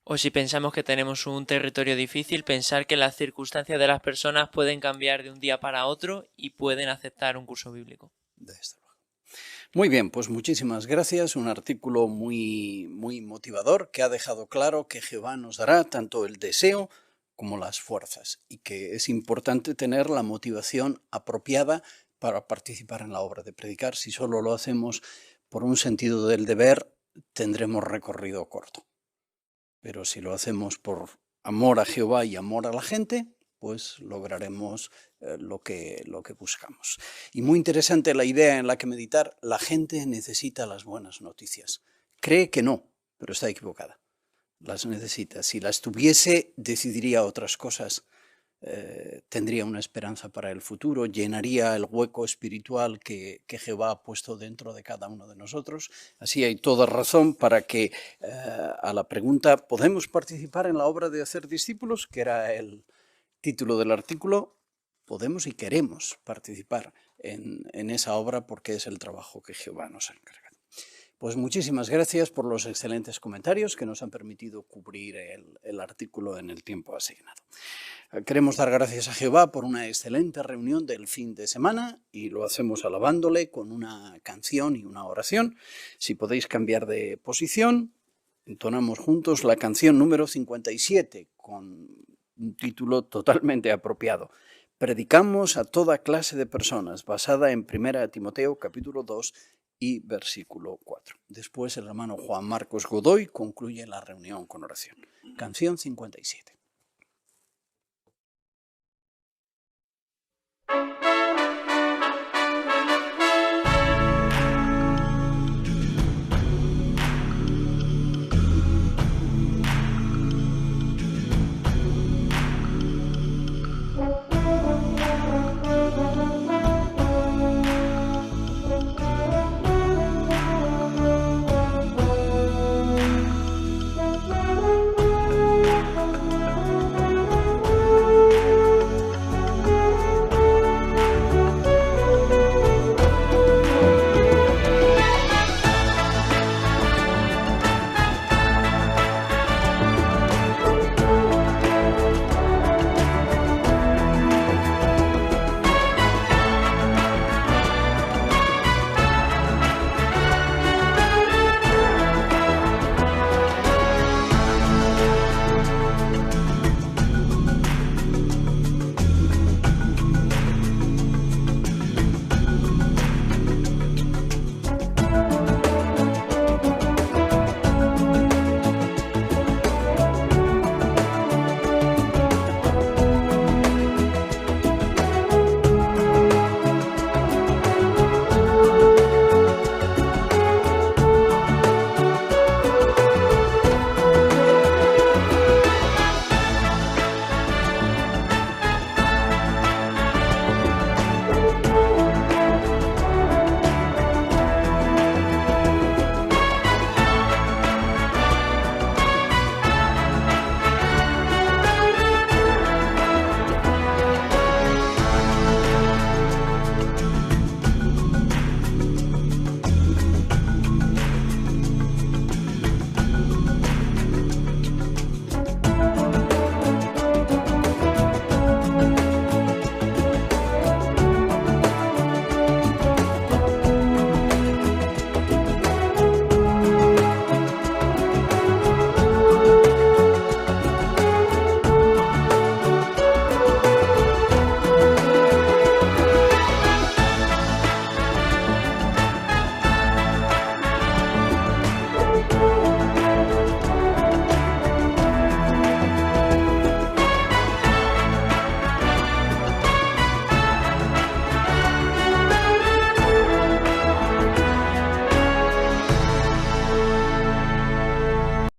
O si pensamos que tenemos un territorio difícil, pensar que las circunstancias de las personas pueden cambiar de un día para otro y pueden aceptar un curso bíblico. Muy bien, pues muchísimas gracias. Un artículo muy motivador que ha dejado claro que Jehová nos dará tanto el deseo como las fuerzas y que es importante tener la motivación apropiada para participar en la obra de predicar. Si solo lo hacemos por un sentido del deber, tendremos recorrido corto. Pero si lo hacemos por amor a Jehová y amor a la gente, pues lograremos lo que buscamos. Y muy interesante la idea en la que meditar, la gente necesita las buenas noticias. Cree que no, pero está equivocada. Las necesita. Si las tuviese, decidiría otras cosas, tendría una esperanza para el futuro, llenaría el hueco espiritual que Jehová ha puesto dentro de cada uno de nosotros. Así hay toda razón para que a la pregunta ¿podemos participar en la obra de hacer discípulos?, que era el título del artículo, podemos y queremos participar en esa obra porque es el trabajo que Jehová nos ha encargado. Pues muchísimas gracias por los excelentes comentarios que nos han permitido cubrir el artículo en el tiempo asignado. Queremos dar gracias a Jehová por una excelente reunión del fin de semana y lo hacemos alabándole con una canción y una oración. Si podéis cambiar de posición, entonamos juntos la canción número 57 con un título totalmente apropiado. Predicamos a toda clase de personas, basada en 1 Timoteo capítulo 2 y versículo 4. Después el hermano Juan Marcos Godoy concluye la reunión con oración. Canción 57.